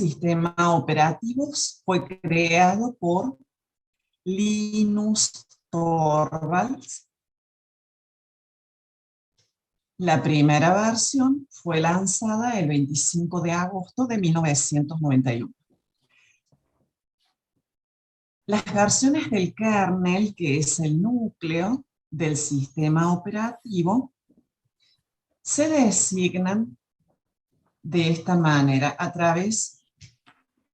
sistema operativo fue creado por Linus Torvalds. La primera versión fue lanzada el 25 de agosto de 1991. Las versiones del kernel, que es el núcleo del sistema operativo, se designan de esta manera, a través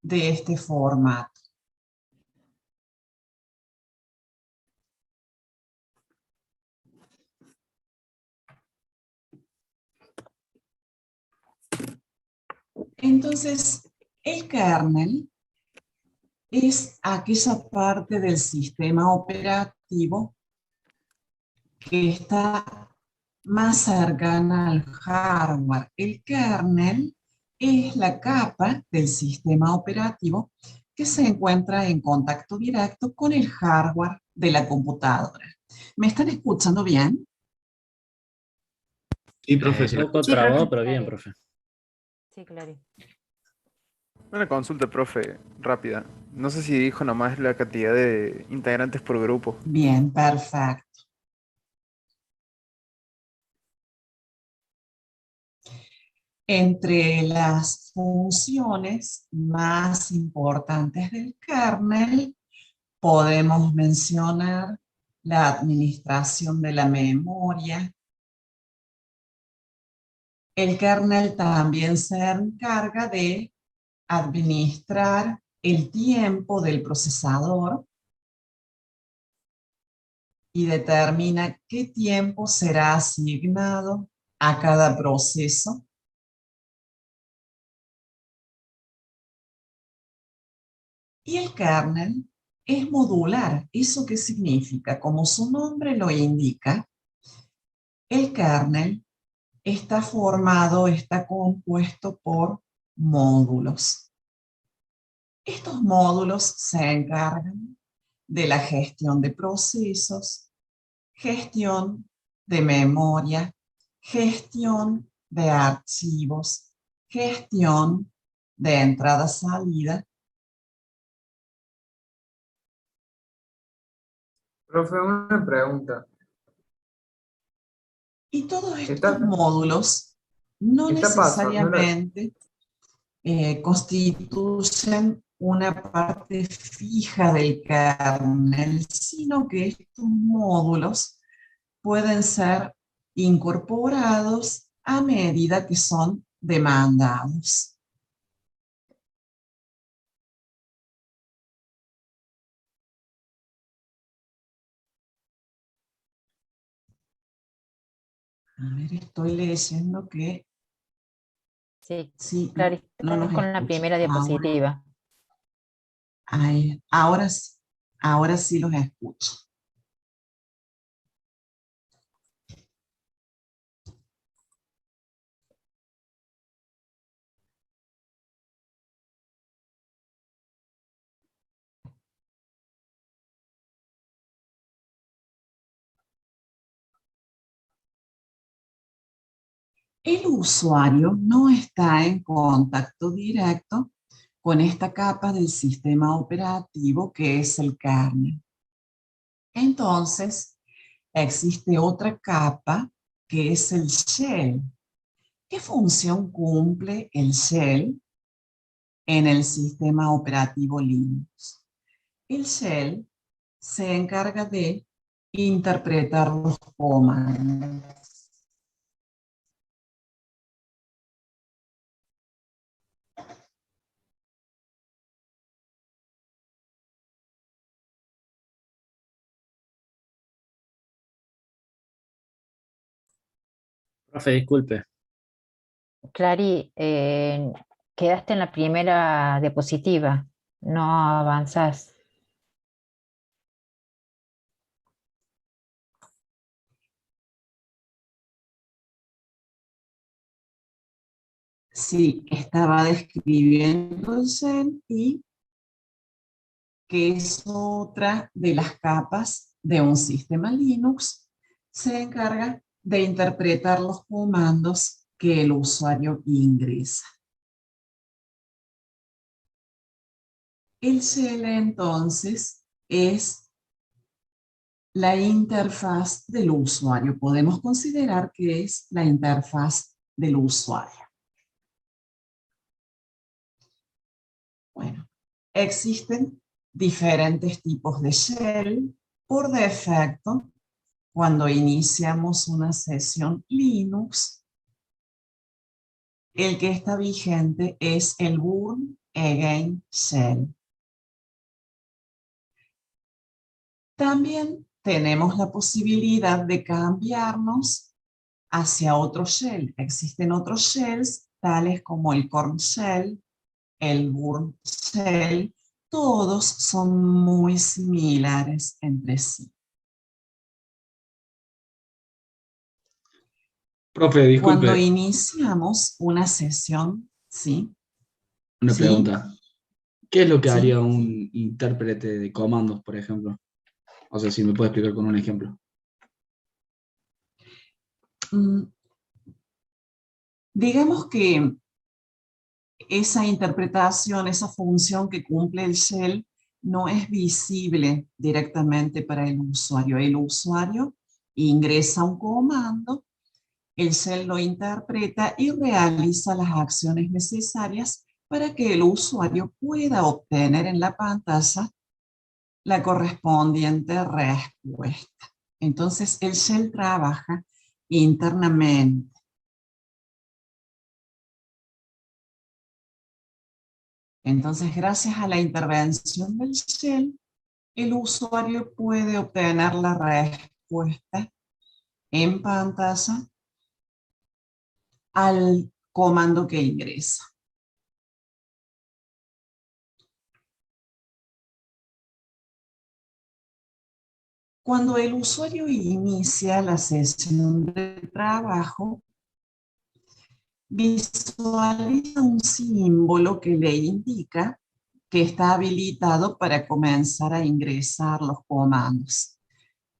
de este formato. Entonces, el kernel es aquella parte del sistema operativo que está más cercana al hardware. El kernel es la capa del sistema operativo que se encuentra en contacto directo con el hardware de la computadora. ¿Me están escuchando bien? Sí, profe, Un poco sí. trabado, pero bien, profe. Sí, claro. Una consulta, profe, rápida. No sé si dijo nomás la cantidad de integrantes por grupo. Bien, perfecto. Entre las funciones más importantes del kernel podemos mencionar la administración de la memoria. El kernel también se encarga de administrar el tiempo del procesador y determina qué tiempo será asignado a cada proceso. Y el kernel es modular. ¿Eso qué significa? Como su nombre lo indica, el kernel está compuesto por módulos. Estos módulos se encargan de la gestión de procesos, gestión de memoria, gestión de archivos, gestión de entrada-salida. Profe, una pregunta. Y todos estos Está, módulos no está pasando necesariamente constituyen una parte fija del kernel, sino que estos módulos pueden ser incorporados a medida que son demandados. A ver, estoy leyendo que Sí, sí, claro, no nos con la escuchan. primera diapositiva. Ahora sí los escucho. El usuario no está en contacto directo con esta capa del sistema operativo que es el kernel. Entonces, existe otra capa que es el shell. ¿Qué función cumple el shell en el sistema operativo Linux? El shell se encarga de interpretar los comandos. Profe, disculpe. Clary, quedaste en la primera diapositiva, no avanzás. Sí, estaba describiendo el shell y que es otra de las capas de un sistema Linux, se encarga de interpretar los comandos que el usuario ingresa. El shell entonces es la interfaz del usuario. Podemos considerar que es la interfaz del usuario. Bueno, existen diferentes tipos de shell. Por defecto, cuando iniciamos una sesión Linux, el que está vigente es el Burn Again Shell. También tenemos la posibilidad de cambiarnos hacia otro shell. Existen otros shells, tales como el Corn Shell, el Burn Shell. Todos son muy similares entre sí. Profe, Cuando disculpe, iniciamos una sesión, ¿sí? una ¿Sí? pregunta. ¿Qué es lo que ¿Sí? haría un intérprete de comandos, por ejemplo? O sea, si me puede explicar con un ejemplo. Mm, digamos que esa interpretación, esa función que cumple el shell, no es visible directamente para el usuario. El usuario ingresa un comando, el shell lo interpreta y realiza las acciones necesarias para que el usuario pueda obtener en la pantalla la correspondiente respuesta. Entonces, el shell trabaja internamente. Entonces, gracias a la intervención del shell, el usuario puede obtener la respuesta en pantalla al comando que ingresa. Cuando el usuario inicia la sesión de trabajo, visualiza un símbolo que le indica que está habilitado para comenzar a ingresar los comandos.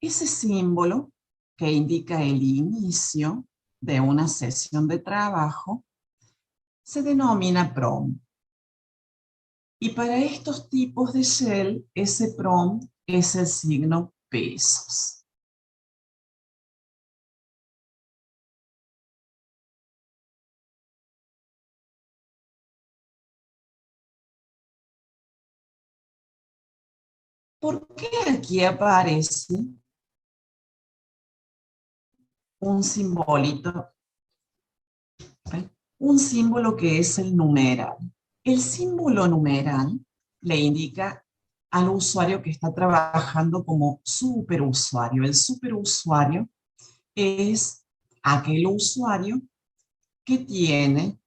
Ese símbolo que indica el inicio de una sesión de trabajo se denomina prompt. Y para estos tipos de shell, ese prompt es el signo pesos. ¿Por qué aquí aparece un simbolito? Un símbolo que es el numeral. El símbolo numeral le indica al usuario que está trabajando como superusuario. El superusuario es aquel usuario que tiene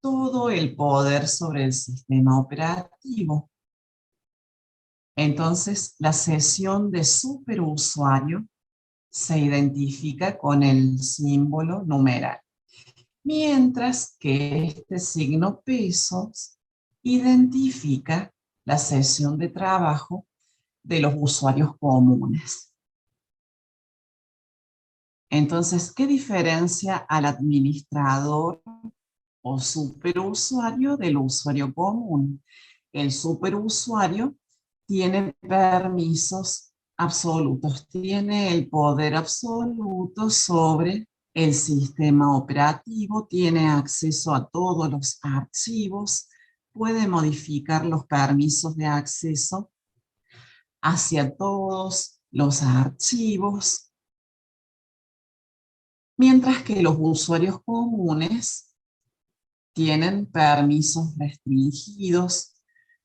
todo el poder sobre el sistema operativo. Entonces, la sesión de superusuario se identifica con el símbolo numeral, mientras que este signo pesos identifica la sesión de trabajo de los usuarios comunes. Entonces, ¿qué diferencia al administrador o superusuario del usuario común? El superusuario tiene permisos absolutos, tiene el poder absoluto sobre el sistema operativo, tiene acceso a todos los archivos, puede modificar los permisos de acceso hacia todos los archivos, mientras que los usuarios comunes tienen permisos restringidos,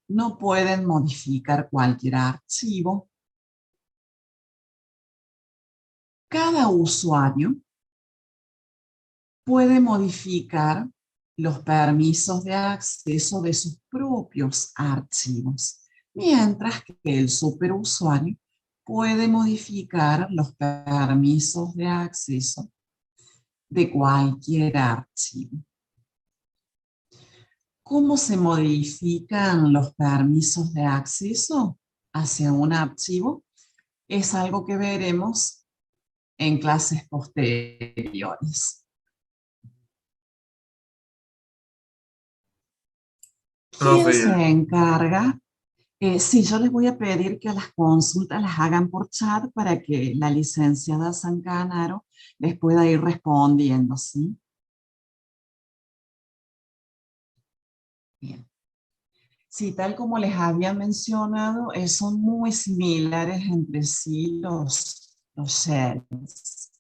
no pueden modificar cualquier archivo. Cada usuario puede modificar los permisos de acceso de sus propios archivos, mientras que el superusuario puede modificar los permisos de acceso de cualquier archivo. ¿Cómo se modifican los permisos de acceso hacia un archivo? Es algo que veremos en clases posteriores. ¿Quién Profe, se encarga Sí, yo les voy a pedir que las consultas las hagan por chat para que la licenciada Zancanaro les pueda ir respondiendo, ¿sí? Bien. Sí, tal como les había mencionado, son muy similares entre sí los shells.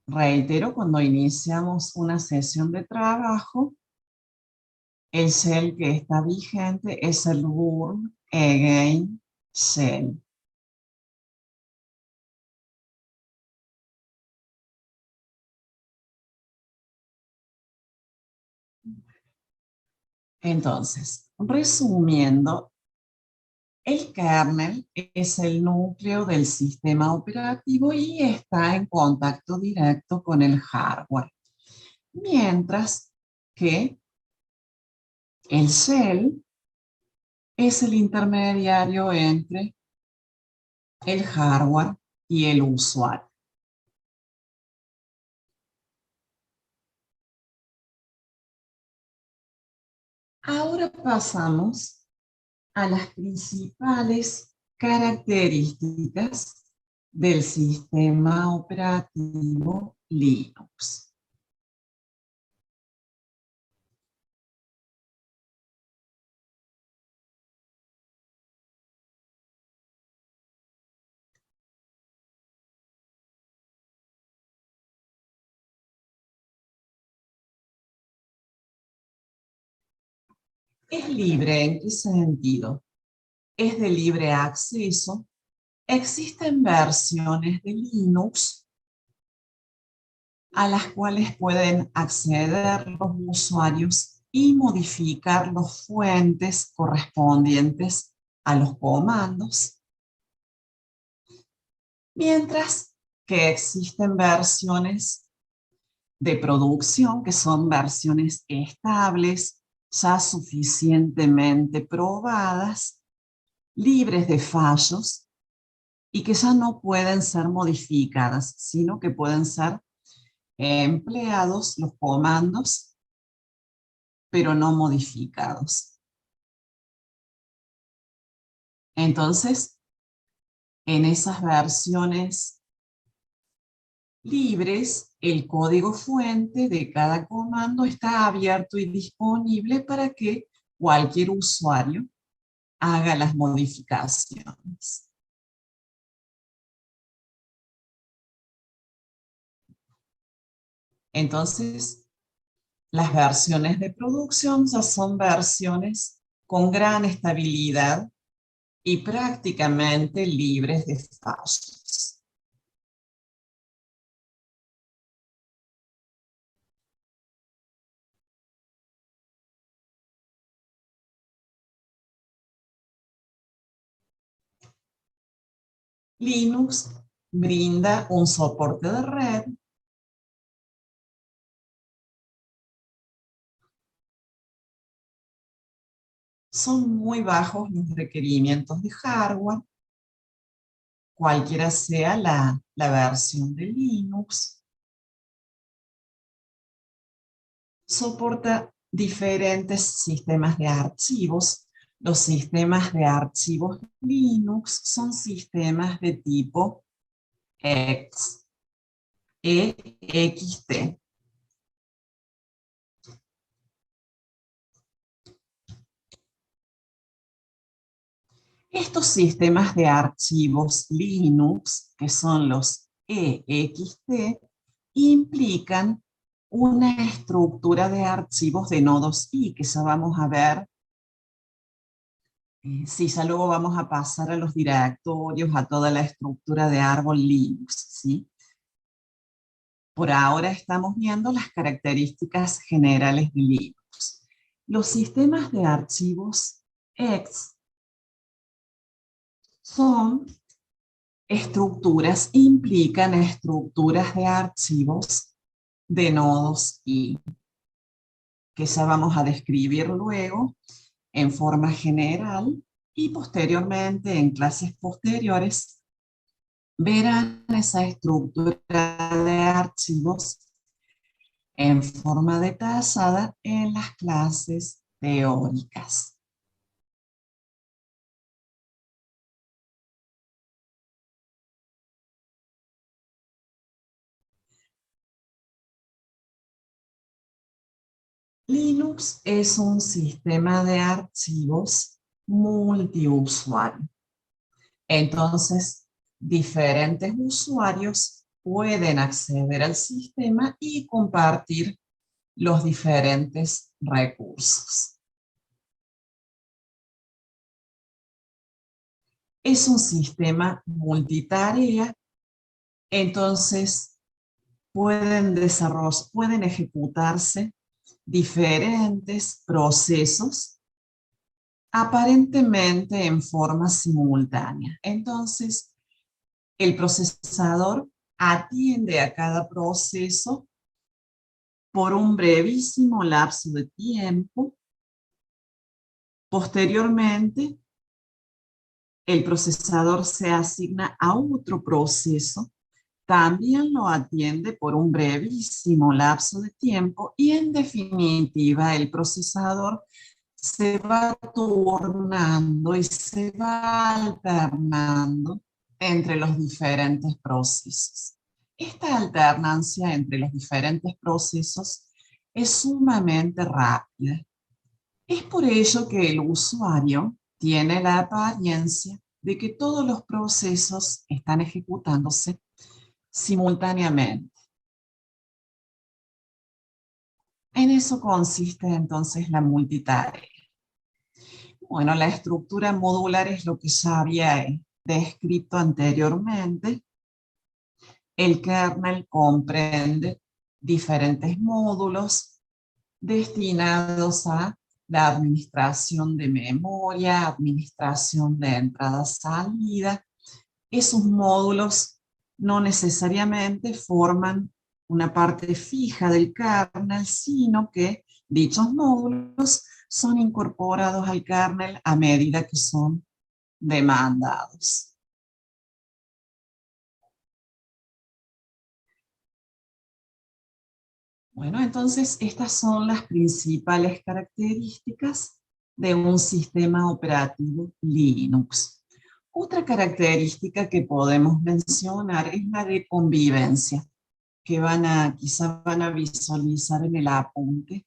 Reitero, cuando iniciamos una sesión de trabajo, el shell que está vigente es el Burn Again Shell. Entonces, resumiendo, el kernel es el núcleo del sistema operativo y está en contacto directo con el hardware. Mientras que el shell es el intermediario entre el hardware y el usuario. Ahora pasamos a las principales características del sistema operativo Linux. ¿Es libre en qué sentido? Es de libre acceso. Existen versiones de Linux a las cuales pueden acceder los usuarios y modificar las fuentes correspondientes a los comandos, mientras que existen versiones de producción que son versiones estables, ya suficientemente probadas, libres de fallos y que ya no pueden ser modificadas, sino que pueden ser empleados los comandos, pero no modificados. Entonces, en esas versiones libres, el código fuente de cada comando está abierto y disponible para que cualquier usuario haga las modificaciones. Entonces, las versiones de producción ya son versiones con gran estabilidad y prácticamente libres de fallos. Linux brinda un soporte de red son muy bajos los requerimientos de hardware, cualquiera sea la versión de Linux. Soporta diferentes sistemas de archivos. Los sistemas de archivos Linux son sistemas de tipo EXT. Estos sistemas de archivos Linux, que son los EXT, implican una estructura de archivos de nodos I, que ya vamos a ver. Sí, ya luego vamos a pasar a los directorios, a toda la estructura de árbol Linux, ¿sí? Por ahora estamos viendo las características generales de Linux. Los sistemas de archivos X son estructuras, implican estructuras de archivos de nodos I, que ya vamos a describir luego en forma general y posteriormente en clases posteriores verán esa estructura de archivos en forma detallada en las clases teóricas. Linux es un sistema de archivos multiusuario. Entonces, diferentes usuarios pueden acceder al sistema y compartir los diferentes recursos. Es un sistema multitarea, entonces pueden ejecutarse diferentes procesos aparentemente en forma simultánea. Entonces, el procesador atiende a cada proceso por un brevísimo lapso de tiempo. Posteriormente, el procesador se asigna a otro proceso, también lo atiende por un brevísimo lapso de tiempo y en definitiva el procesador se va turnando y se va alternando entre los diferentes procesos. Esta alternancia entre los diferentes procesos es sumamente rápida. Es por ello que el usuario tiene la apariencia de que todos los procesos están ejecutándose simultáneamente. En eso consiste entonces la multitarea. Bueno, la estructura modular es lo que ya había descrito anteriormente. El kernel comprende diferentes módulos destinados a la administración de memoria, administración de entrada-salida. Esos módulos no necesariamente forman una parte fija del kernel, sino que dichos módulos son incorporados al kernel a medida que son demandados. Bueno, entonces estas son las principales características de un sistema operativo Linux. Otra característica que podemos mencionar es la de convivencia, que quizá van a visualizar en el apunte.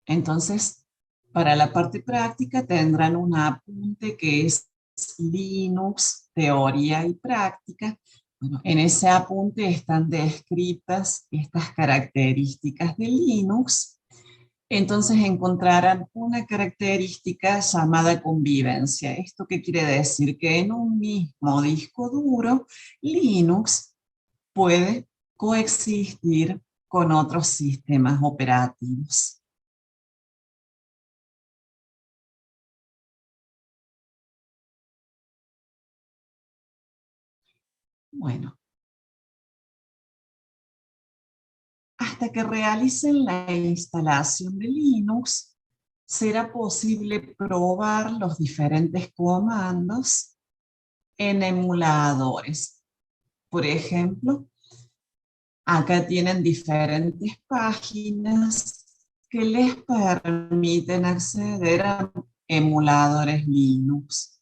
Entonces, para la parte práctica tendrán un apunte que es Linux, teoría y práctica. Bueno, en ese apunte están descritas estas características de Linux. Entonces encontrarán una característica llamada convivencia. ¿Esto qué quiere decir? Que en un mismo disco duro, Linux puede coexistir con otros sistemas operativos. Bueno, hasta que realicen la instalación de Linux, será posible probar los diferentes comandos en emuladores. Por ejemplo, acá tienen diferentes páginas que les permiten acceder a emuladores Linux.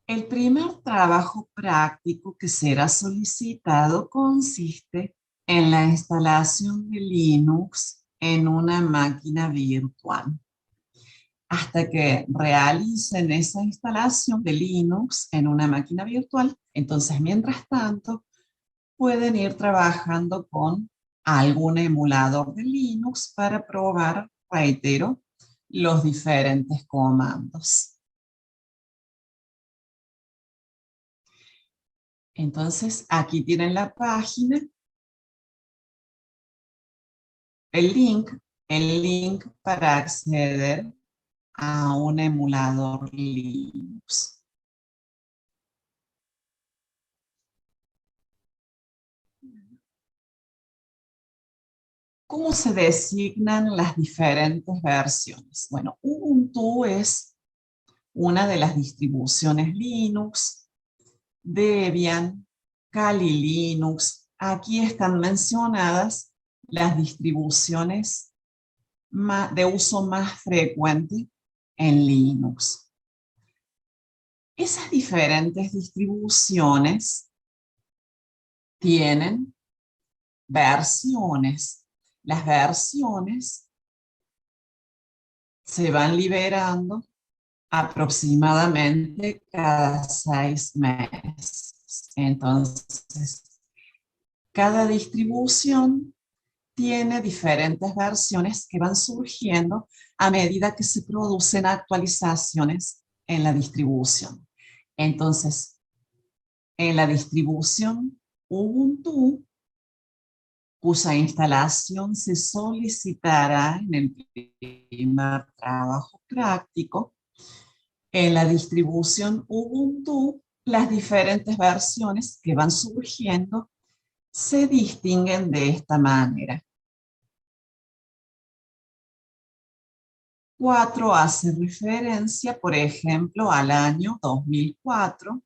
El primer trabajo práctico que será solicitado consiste en la instalación de Linux en una máquina virtual. Hasta que realicen esa instalación de Linux en una máquina virtual, entonces mientras tanto pueden ir trabajando con algún emulador de Linux para probar, reitero, los diferentes comandos. Entonces, aquí tienen la página, el link para acceder a un emulador Linux. ¿Cómo se designan las diferentes versiones? Bueno, Ubuntu es una de las distribuciones Linux. Debian, Kali Linux, aquí están mencionadas las distribuciones de uso más frecuente en Linux. Esas diferentes distribuciones tienen versiones. Las versiones se van liberando aproximadamente cada 6 meses. Entonces, cada distribución tiene diferentes versiones que van surgiendo a medida que se producen actualizaciones en la distribución. Entonces, en la distribución Ubuntu, cuya instalación se solicitará en el primer trabajo práctico, en la distribución Ubuntu, las diferentes versiones que van surgiendo se distinguen de esta manera. 4 hace referencia, por ejemplo, al año 2004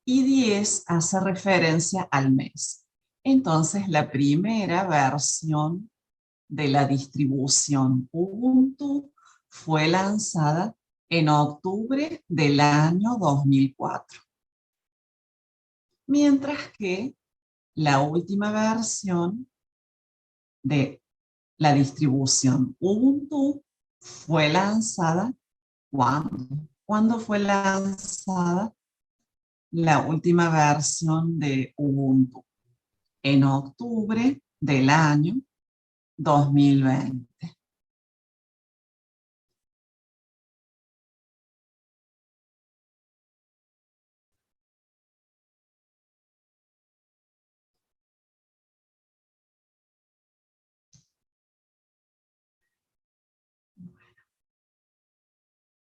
y 10 hace referencia al mes. Entonces, la primera versión de la distribución Ubuntu fue lanzada en octubre del año 2004. Mientras que la última versión de la distribución Ubuntu fue lanzada, ¿cuándo? ¿Cuándo fue lanzada la última versión de Ubuntu? En octubre del año 2020.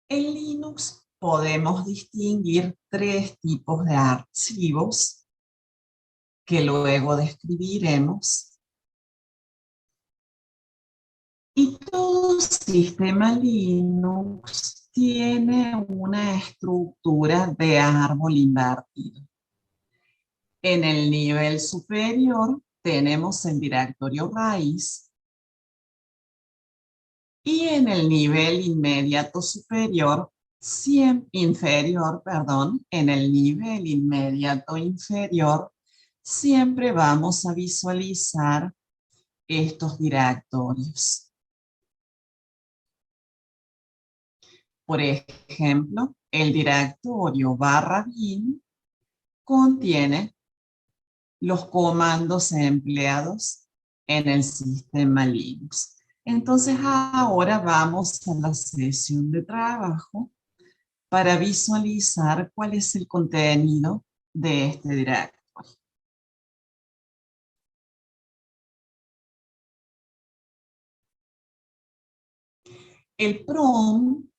En Linux podemos distinguir 3 tipos de archivos que luego describiremos. Y todo sistema Linux tiene una estructura de árbol invertido. En el nivel superior tenemos el directorio raíz y en el nivel inmediato superior, en el nivel inmediato inferior, siempre vamos a visualizar estos directorios. Por ejemplo, el directorio /bin contiene los comandos empleados en el sistema Linux. Entonces ahora vamos a la sesión de trabajo para visualizar cuál es el contenido de este directorio. El PROM,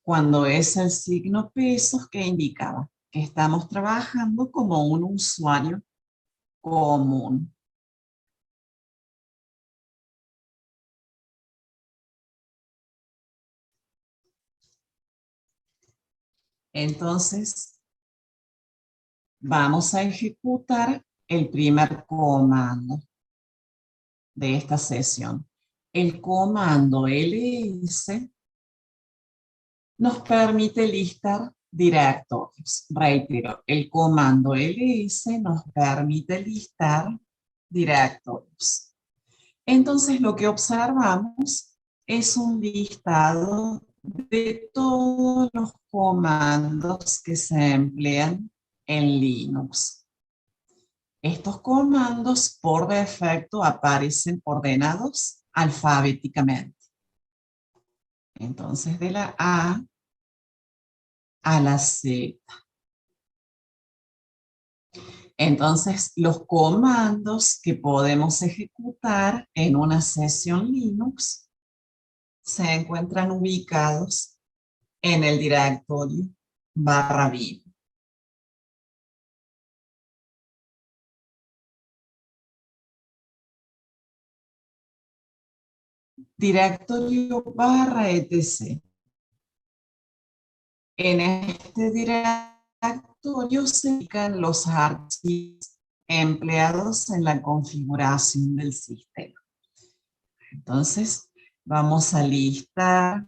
cuando es el signo pesos, que indicaba que estamos trabajando como un usuario común. Entonces, vamos a ejecutar el primer comando de esta sesión. El comando ls nos permite listar directorios. Reitero, el comando ls nos permite listar directorios. Entonces, lo que observamos es un listado de todos los comandos que se emplean en Linux. Estos comandos por defecto aparecen ordenados alfabéticamente. Entonces, de la A a la Z. Entonces, los comandos que podemos ejecutar en una sesión Linux se encuentran ubicados en el directorio /bin. Directorio /etc. En este directorio se ubican los archivos empleados en la configuración del sistema. Entonces, vamos a listar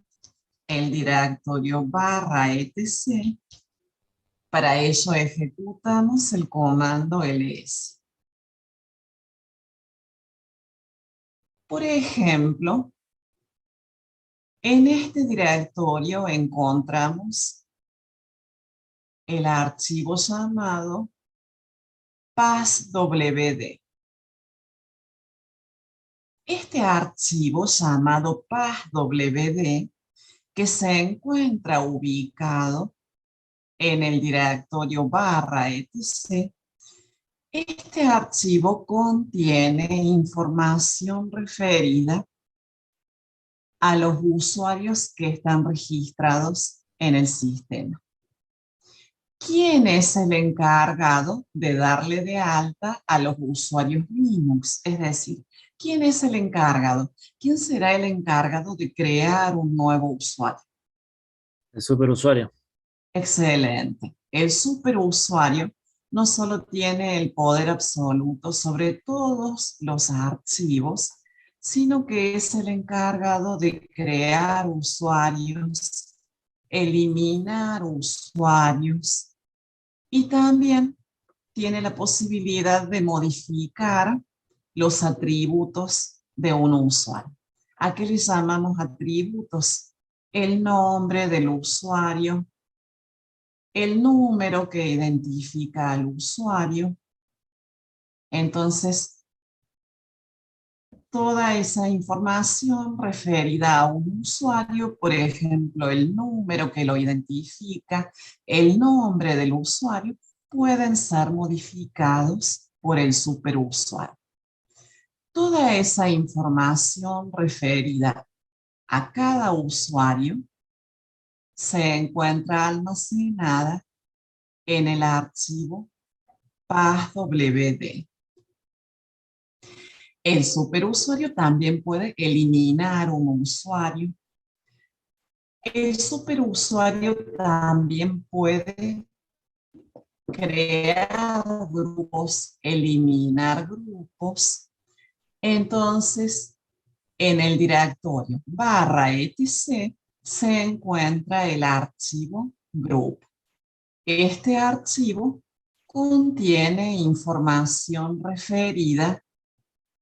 el directorio /etc. Para ello ejecutamos el comando ls. Por ejemplo, en este directorio encontramos el archivo llamado passwd. Este archivo llamado passwd, que se encuentra ubicado en el directorio /etc, este archivo contiene información referida a los usuarios que están registrados en el sistema. ¿Quién es el encargado de darle de alta a los usuarios Linux? Es decir, ¿quién es el encargado? ¿Quién será el encargado de crear un nuevo usuario? El superusuario. Excelente. El superusuario no solo tiene el poder absoluto sobre todos los archivos, sino que es el encargado de crear usuarios, eliminar usuarios y también tiene la posibilidad de modificar los atributos de un usuario. ¿A qué le llamamos atributos? El nombre del usuario, el número que identifica al usuario. Entonces, toda esa información referida a un usuario, por ejemplo, el número que lo identifica, el nombre del usuario, pueden ser modificados por el superusuario. Toda esa información referida a cada usuario se encuentra almacenada en el archivo passwd. El superusuario también puede eliminar un usuario. El superusuario también puede crear grupos, eliminar grupos. Entonces, en el directorio /etc se encuentra el archivo group. Este archivo contiene información referida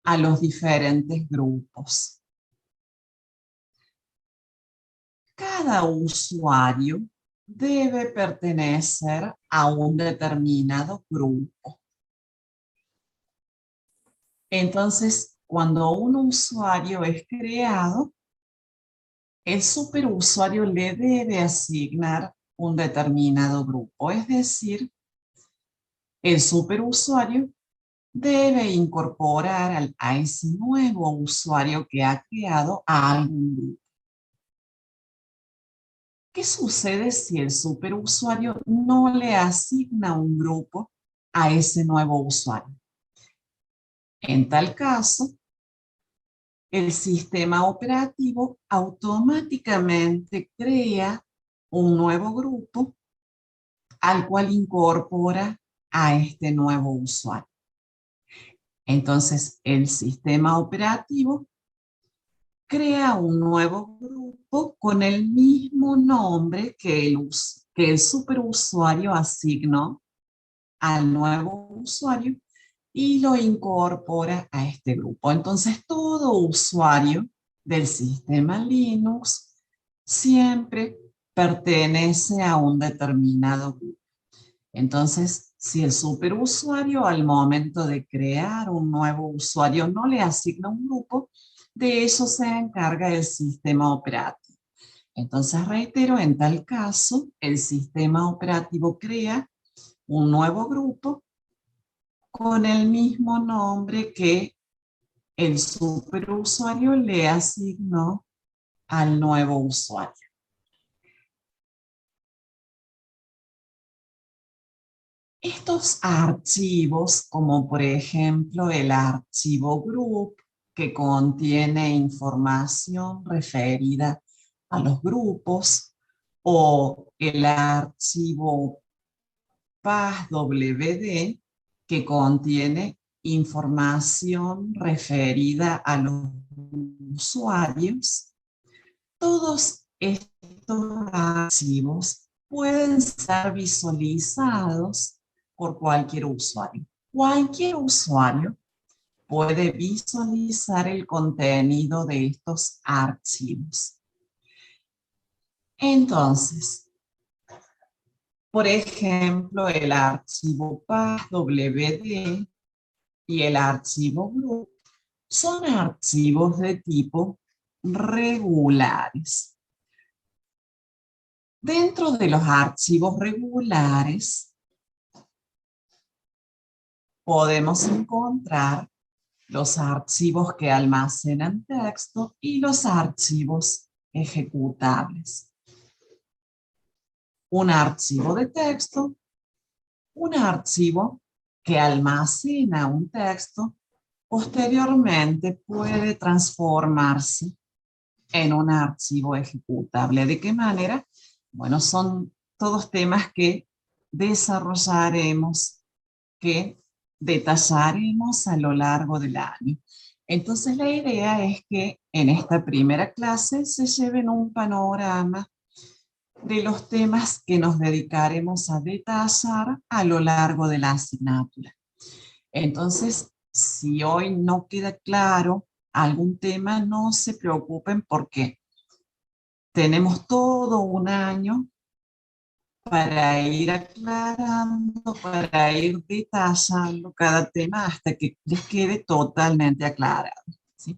a los diferentes grupos. Cada usuario debe pertenecer a un determinado grupo. Entonces, cuando un usuario es creado, el superusuario le debe asignar un determinado grupo. Es decir, el superusuario debe incorporar a ese nuevo usuario que ha creado a algún grupo. ¿Qué sucede si el superusuario no le asigna un grupo a ese nuevo usuario? En tal caso, el sistema operativo automáticamente crea un nuevo grupo al cual incorpora a este nuevo usuario. Entonces, el sistema operativo crea un nuevo grupo con el mismo nombre que el superusuario asignó al nuevo usuario y lo incorpora a este grupo. Entonces, todo usuario del sistema Linux siempre pertenece a un determinado grupo. Entonces, si el superusuario al momento de crear un nuevo usuario no le asigna un grupo, de eso se encarga el sistema operativo. Entonces, reitero, en tal caso, el sistema operativo crea un nuevo grupo con el mismo nombre que el superusuario le asignó al nuevo usuario. Estos archivos, como por ejemplo el archivo group, que contiene información referida a los grupos, o el archivo passwd, que contiene información referida a los usuarios. Todos estos archivos pueden ser visualizados por cualquier usuario. Cualquier usuario puede visualizar el contenido de estos archivos. Entonces, por ejemplo, el archivo PASWD y el archivo group son archivos de tipo regulares. Dentro de los archivos regulares podemos encontrar los archivos que almacenan texto y los archivos ejecutables. Un archivo de texto, un archivo que almacena un texto, posteriormente puede transformarse en un archivo ejecutable. ¿De qué manera? Bueno, son todos temas que desarrollaremos, que detallaremos a lo largo del año. Entonces la idea es que en esta primera clase se lleven un panorama de los temas que nos dedicaremos a detallar a lo largo de la asignatura. Entonces, si hoy no queda claro algún tema, no se preocupen porque tenemos todo un año para ir aclarando, para ir detallando cada tema hasta que les quede totalmente aclarado, ¿sí?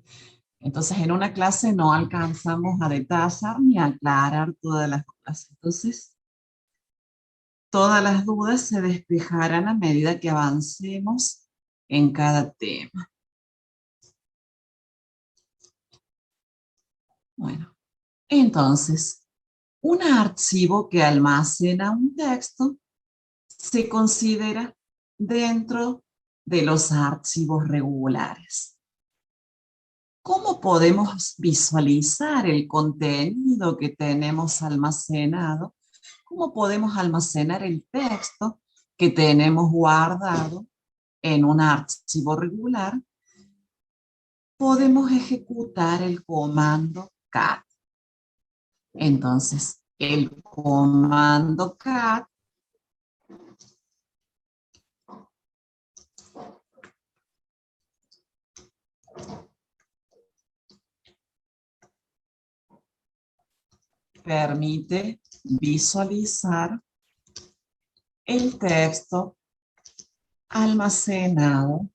Entonces, en una clase no alcanzamos a detallar ni a aclarar todas las dudas. Entonces, todas las dudas se despejarán a medida que avancemos en cada tema. Bueno, entonces, un archivo que almacena un texto se considera dentro de los archivos regulares. ¿Cómo podemos visualizar el contenido que tenemos almacenado? ¿Cómo podemos almacenar el texto que tenemos guardado en un archivo regular? Podemos ejecutar el comando cat. Entonces, el comando cat permite visualizar el texto almacenado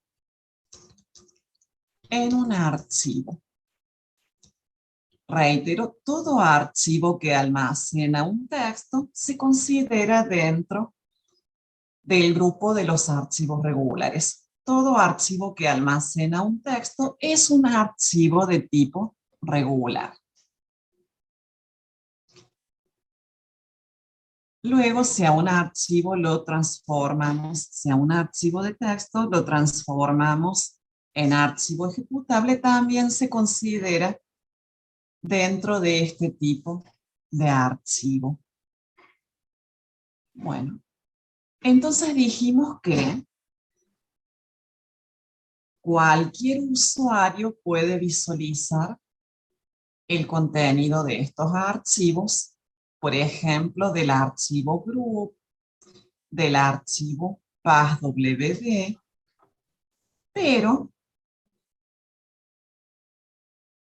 en un archivo. Reitero, todo archivo que almacena un texto se considera dentro del grupo de los archivos regulares. Todo archivo que almacena un texto es un archivo de tipo regular. Luego, si a un archivo lo transformamos, si a un archivo de texto lo transformamos en archivo ejecutable, también se considera dentro de este tipo de archivo. Bueno, entonces dijimos que cualquier usuario puede visualizar el contenido de estos archivos, por ejemplo, del archivo group, del archivo PASWD, pero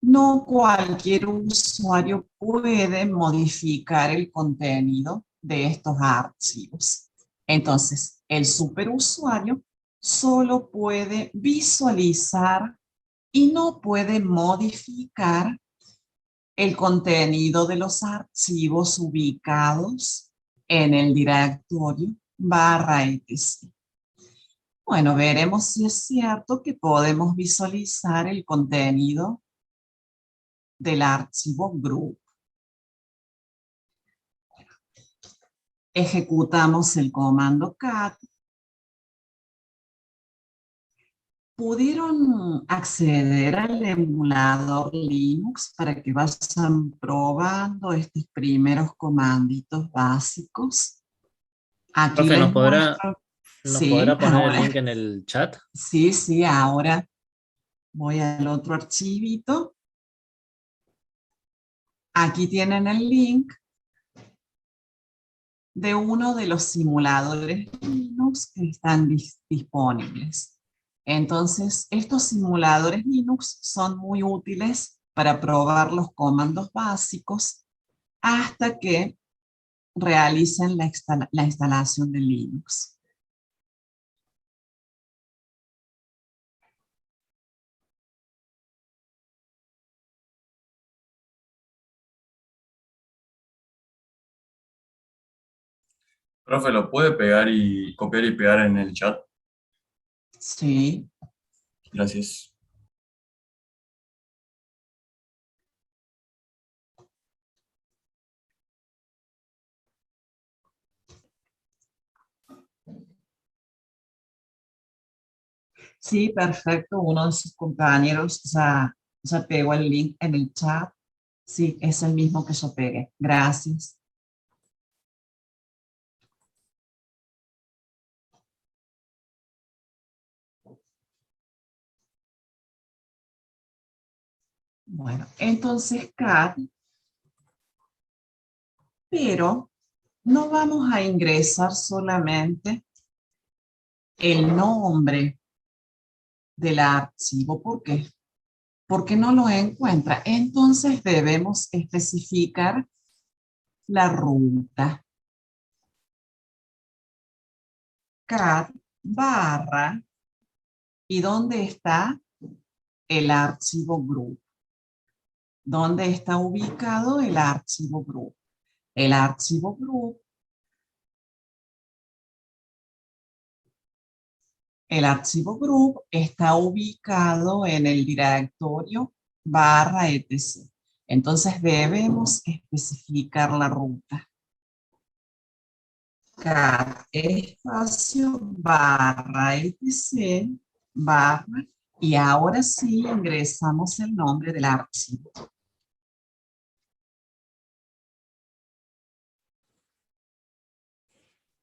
no cualquier usuario puede modificar el contenido de estos archivos. Entonces, el superusuario solo puede visualizar y no puede modificar el contenido de los archivos ubicados en el directorio /etc. Bueno, veremos si es cierto que podemos visualizar el contenido del archivo group. Ejecutamos el comando cat. ¿Pudieron acceder al emulador Linux para que vayan probando estos primeros comanditos básicos? Aquí Profe, les ¿nos podrá, muestro. ¿Nos Sí, podrá poner el ahora, link en el chat? sí, ahora voy al otro archivito. Aquí tienen el link de uno de los simuladores Linux que están disponibles. Entonces, estos simuladores Linux son muy útiles para probar los comandos básicos hasta que realicen la instalación de Linux. Profe, ¿lo puede pegar y copiar y pegar en el chat? Sí, Gracias. sí, perfecto. Uno de sus compañeros ya pegó el link en el chat. Sí, es el mismo que yo pegué. Gracias. Bueno, entonces cat, pero no vamos a ingresar solamente el nombre del archivo. ¿Por qué? Porque no lo encuentra. Entonces debemos especificar la ruta. Cat barra, ¿y dónde está el archivo group? ¿Dónde está ubicado el archivo group? El archivo group, está ubicado en el directorio barra etc. Entonces debemos especificar la ruta. Cat espacio barra etc barra, y ahora sí ingresamos el nombre del archivo.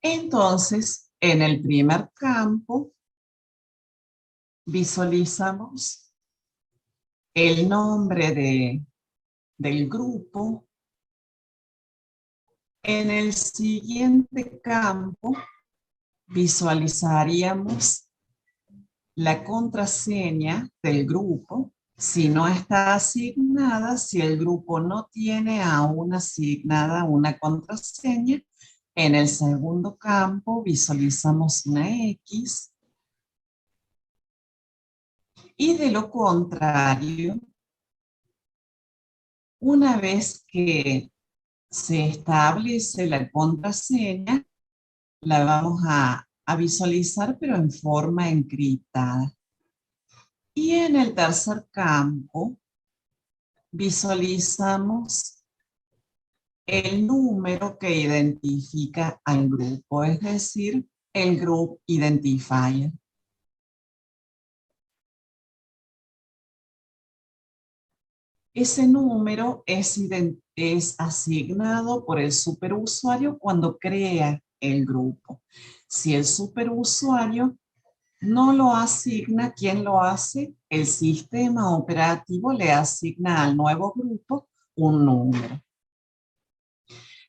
Entonces, en el primer campo visualizamos el nombre del grupo. En el siguiente campo visualizaríamos la contraseña del grupo. Si no está asignada, si el grupo no tiene aún asignada una contraseña, en el segundo campo visualizamos una X. Y de lo contrario, una vez que se establece la contraseña, la vamos a visualizar, pero en forma encriptada. Y en el tercer campo, visualizamos el número que identifica al grupo, es decir, el Group Identifier. Ese número es asignado por el superusuario cuando crea el grupo. Si el superusuario no lo asigna, ¿quién lo hace? El sistema operativo le asigna al nuevo grupo un número.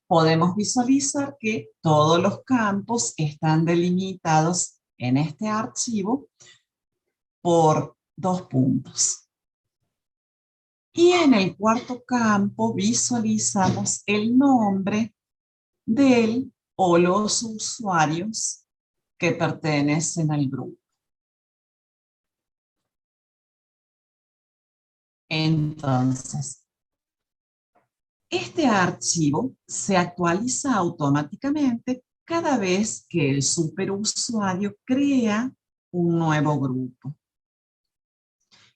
Podemos visualizar que todos los campos están delimitados en este archivo por 2 puntos. Y en el cuarto campo visualizamos el nombre del o los usuarios que pertenecen al grupo. Entonces, este archivo se actualiza automáticamente cada vez que el superusuario crea un nuevo grupo.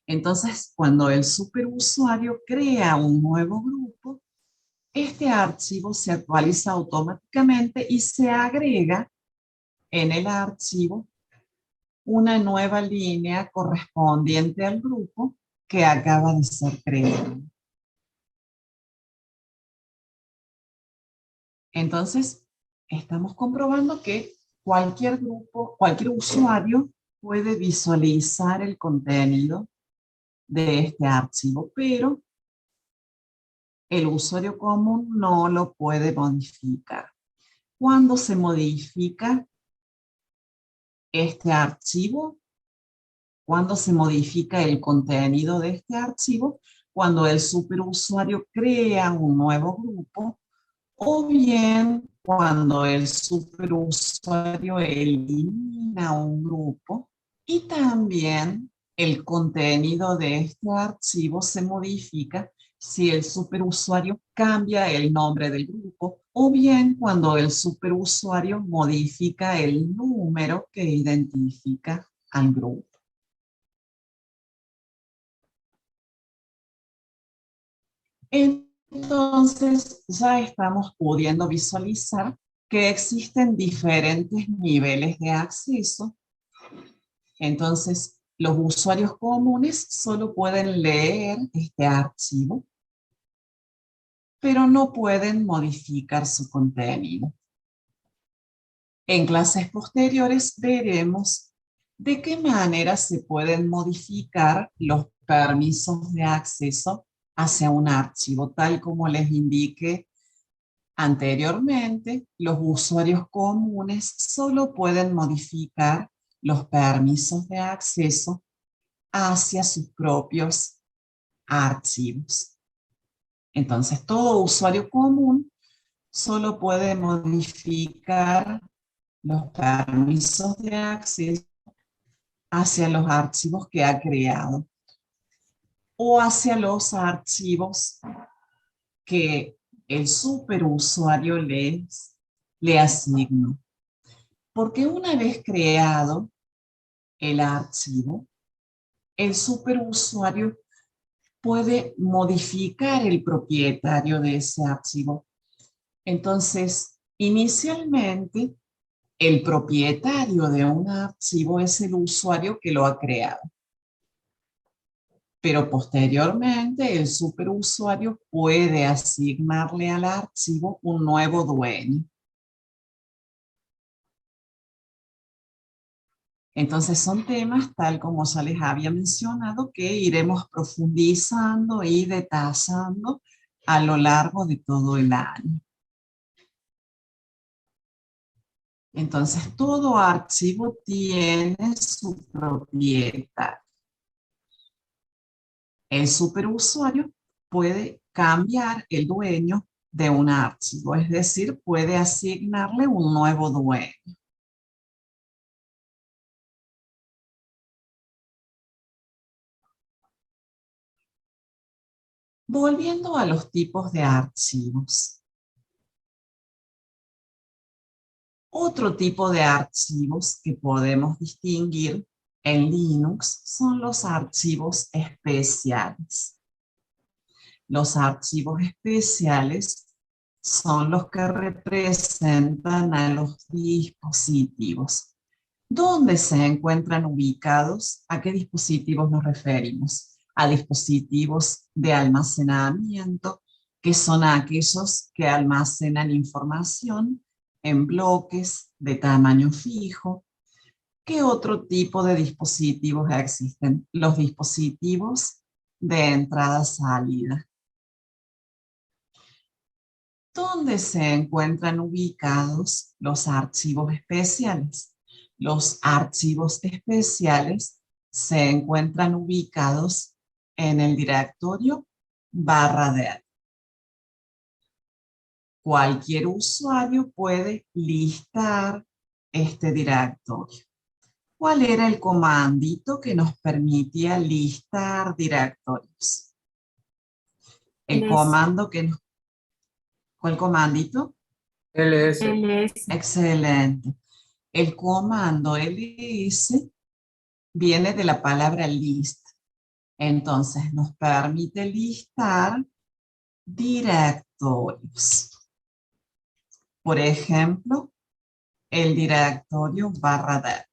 Entonces, cuando el superusuario crea un nuevo grupo, este archivo se actualiza automáticamente y se agrega en el archivo una nueva línea correspondiente al grupo que acaba de ser creado. Entonces, estamos comprobando que cualquier grupo, cualquier usuario puede visualizar el contenido de este archivo, pero el usuario común no lo puede modificar. ¿Cuándo se modifica este archivo? ¿Cuándo se modifica el contenido de este archivo? Cuando el superusuario crea un nuevo grupo, o bien cuando el superusuario elimina un grupo, y también el contenido de este archivo se modifica si el superusuario cambia el nombre del grupo, o bien cuando el superusuario modifica el número que identifica al grupo. Entonces, ya estamos pudiendo visualizar que existen diferentes niveles de acceso. Entonces, los usuarios comunes solo pueden leer este archivo, pero no pueden modificar su contenido. En clases posteriores veremos de qué manera se pueden modificar los permisos de acceso hacia un archivo, tal como les indiqué anteriormente. Los usuarios comunes solo pueden modificar los permisos de acceso hacia sus propios archivos. Entonces, todo usuario común solo puede modificar los permisos de acceso hacia los archivos que ha creado o hacia los archivos que el superusuario le asignó. Porque una vez creado el archivo, el superusuario puede modificar el propietario de ese archivo. Entonces, inicialmente, el propietario de un archivo es el usuario que lo ha creado. Pero posteriormente, el superusuario puede asignarle al archivo un nuevo dueño. Entonces son temas, tal como ya les había mencionado, que iremos profundizando y detallando a lo largo de todo el año. Entonces todo archivo tiene su propietario. El superusuario puede cambiar el dueño de un archivo, es decir, puede asignarle un nuevo dueño. Volviendo a los tipos de archivos. Otro tipo de archivos que podemos distinguir en Linux son los archivos especiales. Los archivos especiales son los que representan a los dispositivos. ¿Dónde se encuentran ubicados? ¿A qué dispositivos nos referimos? A dispositivos de almacenamiento, que son aquellos que almacenan información en bloques de tamaño fijo. ¿Qué otro tipo de dispositivos existen? Los dispositivos de entrada-salida. ¿Dónde se encuentran ubicados los archivos especiales? Los archivos especiales se encuentran ubicados en el directorio /dir. Cualquier usuario puede listar este directorio. ¿Cuál era el comandito que nos permitía listar directorios? El comando que nos... ¿Cuál comandito? ls. Excelente. El comando ls viene de la palabra list. Entonces nos permite listar directorios. Por ejemplo, el directorio /dir.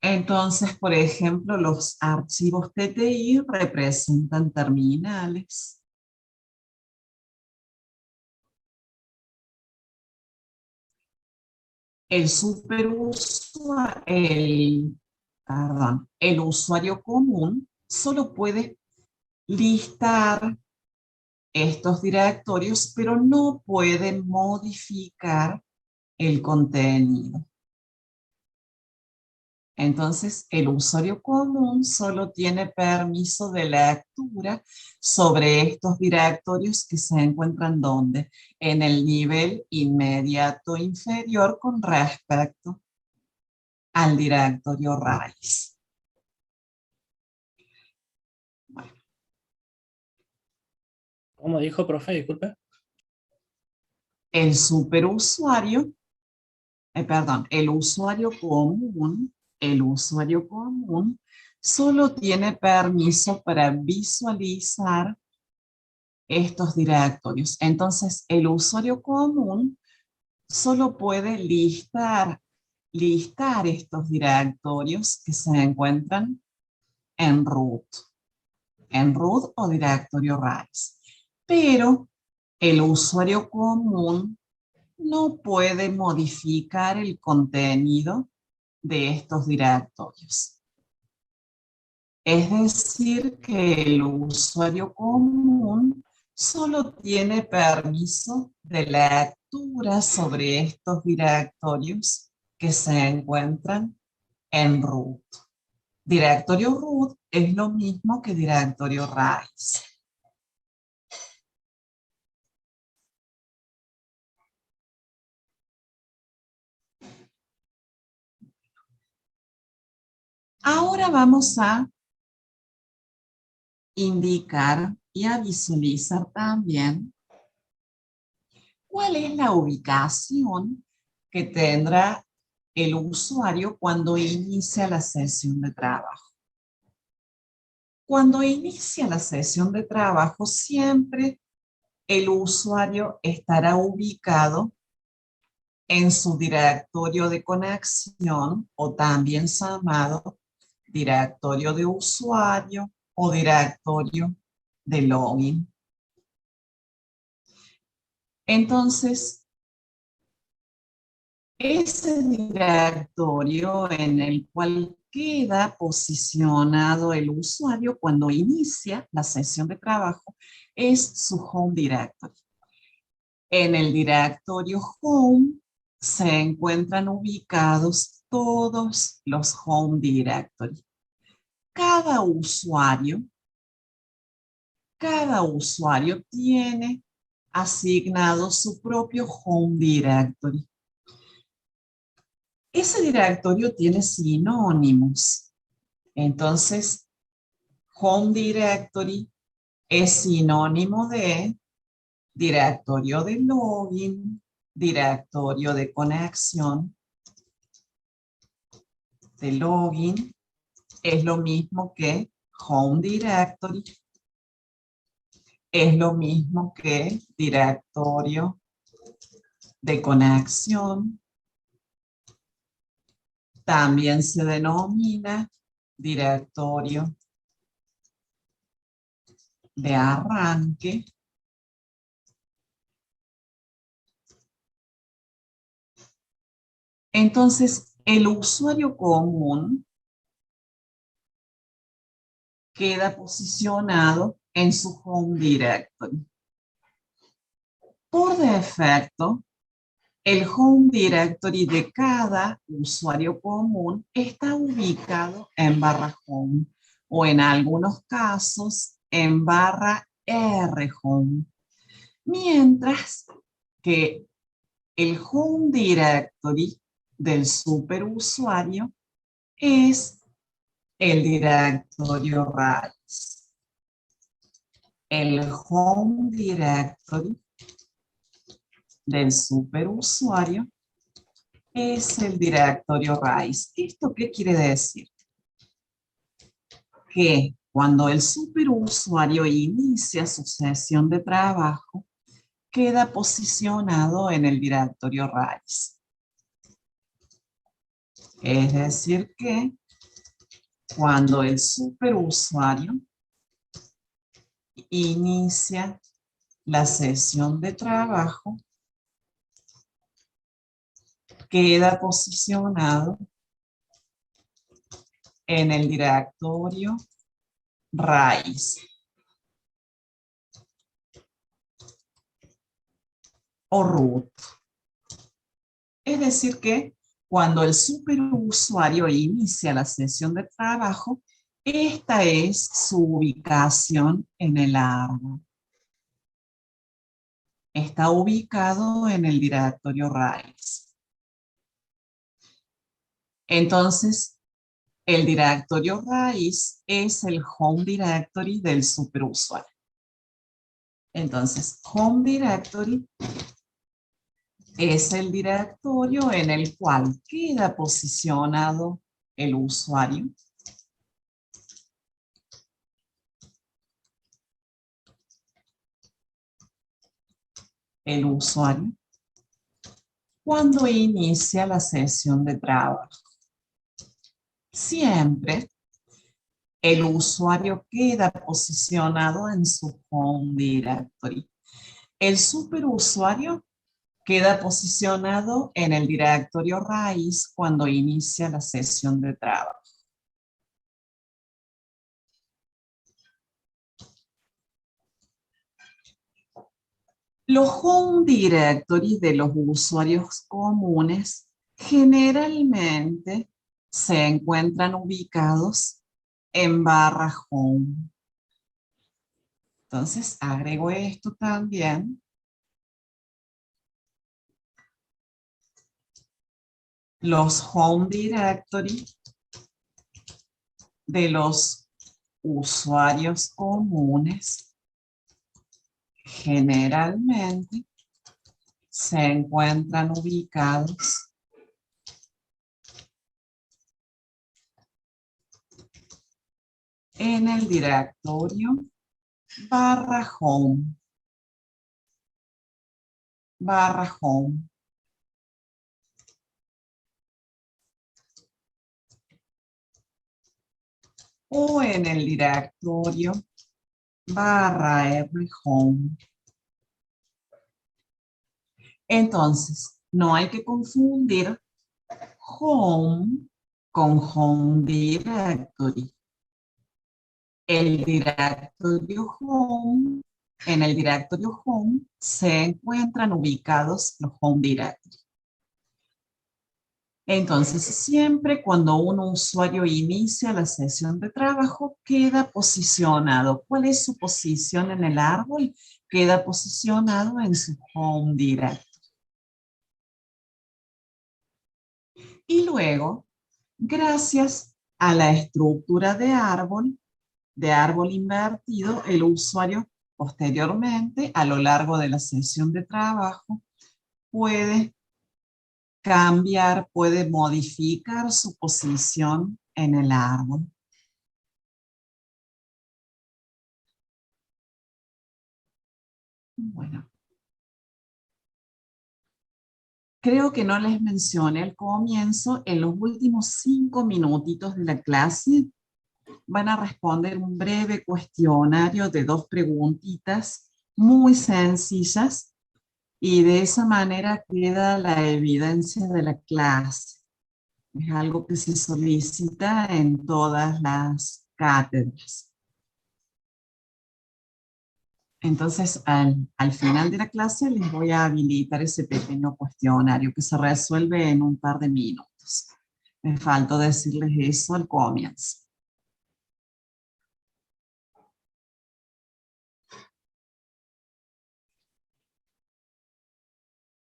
Entonces, por ejemplo, los archivos TTI representan terminales. El el usuario común solo puede listar estos directorios, pero no puede modificar el contenido. Entonces, el usuario común solo tiene permiso de lectura sobre estos directorios que se encuentran ¿dónde? En el nivel inmediato inferior con respecto al directorio raíz. Bueno, ¿Cómo dijo, profe? Disculpe. el superusuario, el usuario común solo tiene permiso para visualizar estos directorios. Entonces, el usuario común solo puede listar estos directorios que se encuentran en root o directorio raíz. Pero el usuario común no puede modificar el contenido de estos directorios. Es decir, que el usuario común solo tiene permiso de lectura sobre estos directorios que se encuentran en root. Directorio root es lo mismo que directorio raíz. Ahora vamos a indicar y a visualizar también cuál es la ubicación que tendrá el usuario cuando inicia la sesión de trabajo. Cuando inicia la sesión de trabajo, siempre el usuario estará ubicado en su directorio de conexión o también llamado directorio de usuario o directorio de login. Entonces, ese directorio en el cual queda posicionado el usuario cuando inicia la sesión de trabajo es su home directory. En el directorio home se encuentran ubicados todos los home directory. Cada usuario tiene asignado su propio home directory. Ese directorio tiene sinónimos. Entonces, home directory es sinónimo de directorio de login, directorio de conexión. De login es lo mismo que home directory. Es lo mismo que directorio de conexión. También se denomina directorio de arranque. Entonces, el usuario común queda posicionado en su home directory. Por defecto, el home directory de cada usuario común está ubicado en /home o en algunos casos en /rhome, mientras que el home directory del superusuario es el directorio raíz. El home directory del superusuario es el directorio raíz. ¿Esto qué quiere decir? Que cuando el superusuario inicia su sesión de trabajo, queda posicionado en el directorio raíz. Es decir que cuando el superusuario inicia la sesión de trabajo, queda posicionado en el directorio raíz o root. Es decir que cuando el superusuario inicia la sesión de trabajo, esta es su ubicación en el árbol. Está ubicado en el directorio raíz. Entonces, el directorio raíz es el home directory del superusuario. Entonces, home directory es el directorio en el cual queda posicionado el usuario. Cuando inicia la sesión de trabajo. Siempre el usuario queda posicionado en su home directory. El superusuario queda posicionado en el directorio raíz cuando inicia la sesión de trabajo. Los home directories de los usuarios comunes generalmente se encuentran ubicados en /home. Entonces agrego esto también. Los home directory de los usuarios comunes generalmente se encuentran ubicados en el directorio /home. O en el directorio /rhome. Entonces, no hay que confundir home con home directory. El directorio home, en el directorio home se encuentran ubicados los home directory. Entonces, siempre cuando un usuario inicia la sesión de trabajo, queda posicionado. ¿Cuál es su posición en el árbol? Queda posicionado en su home directory. Y luego, gracias a la estructura de árbol invertido, el usuario posteriormente, a lo largo de la sesión de trabajo, puede cambiar, puede modificar su posición en el árbol. Bueno. Creo que no les mencioné al comienzo, en los últimos 5 minutitos de la clase van a responder un breve cuestionario de 2 preguntitas muy sencillas y de esa manera queda la evidencia de la clase. Es algo que se solicita en todas las cátedras. Entonces, al final de la clase les voy a habilitar ese pequeño cuestionario que se resuelve en un par de minutos. Me faltó decirles eso al comienzo.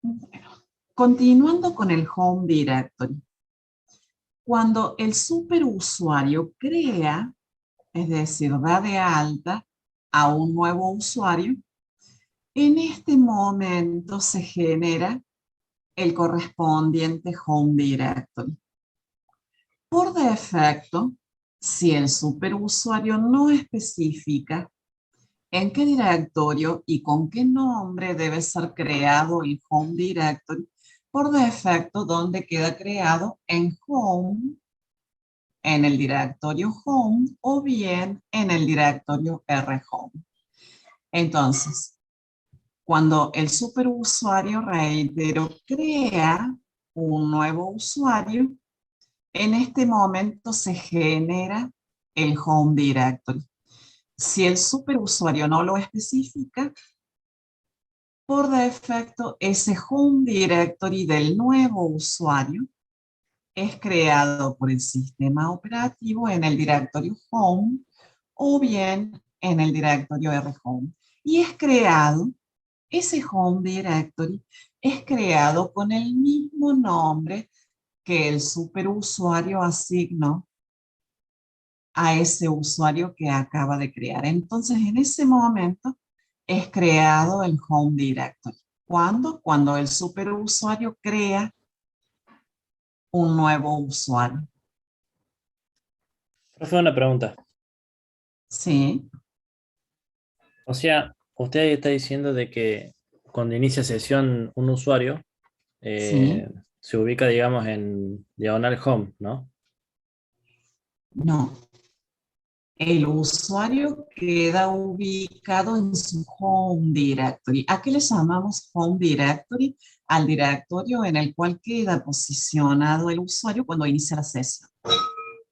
Bueno, continuando con el Home Directory. Cuando el superusuario crea, es decir, da de alta a un nuevo usuario, en este momento se genera el correspondiente Home Directory. Por defecto, si el superusuario no especifica en qué directorio y con qué nombre debe ser creado el Home Directory, por defecto, ¿dónde queda creado? En Home, en el directorio Home o bien en el directorio rhome. Entonces, cuando el superusuario, reitero, crea un nuevo usuario, en este momento se genera el home directory. Si el superusuario no lo especifica, por defecto ese home directory del nuevo usuario es creado por el sistema operativo en el directorio home o bien en el directorio rhome. Y es creado, ese home directory es creado con el mismo nombre que el superusuario asignó a ese usuario que acaba de crear. Entonces, en ese momento es creado el home directory. ¿Cuándo? Cuando el superusuario crea un nuevo usuario. Profe, una pregunta. Sí, O sea, usted ahí está diciendo de que cuando inicia sesión un usuario, sí, se ubica, digamos, en diagonal home, ¿no? no. El usuario queda ubicado en su home directory. ¿A qué le llamamos home directory? Al directorio en el cual queda posicionado el usuario cuando inicia la sesión.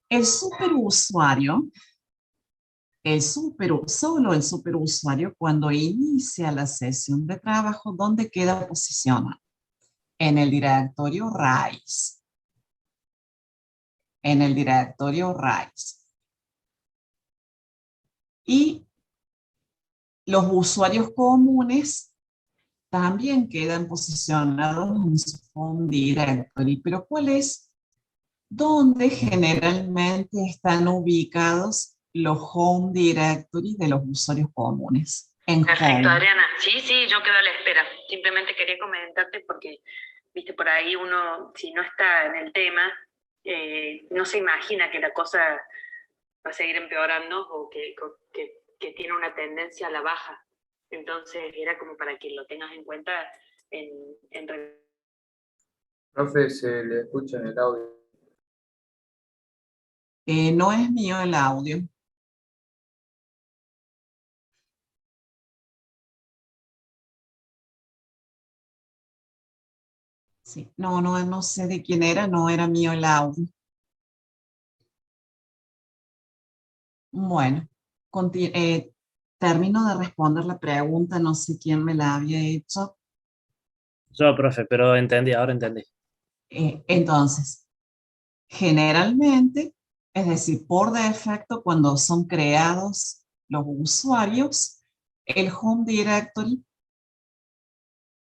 El superusuario, solo el superusuario cuando inicia la sesión de trabajo, ¿dónde queda posicionado? En el directorio RAIS. En el directorio RAIS. Y los usuarios comunes también quedan posicionados en su home directory. Pero ¿cuál es? ¿Dónde generalmente están ubicados los home directory de los usuarios comunes? En Perfecto, home. Adriana. Sí, sí, yo quedo a la espera. Simplemente quería comentarte porque, viste, por ahí uno, si no está en el tema, no se imagina que la cosa va a seguir empeorando o que tiene una tendencia a la baja. Entonces, era como para que lo tengas en cuenta en Profe, se le escucha en el audio. No es mío el audio. Sí, no sé de quién era, no era mío el audio. Bueno, termino de responder la pregunta, no sé quién me la había hecho. Yo, profe, pero entendí, ahora entendí. Entonces, generalmente, es decir, por defecto, cuando son creados los usuarios, el home directory,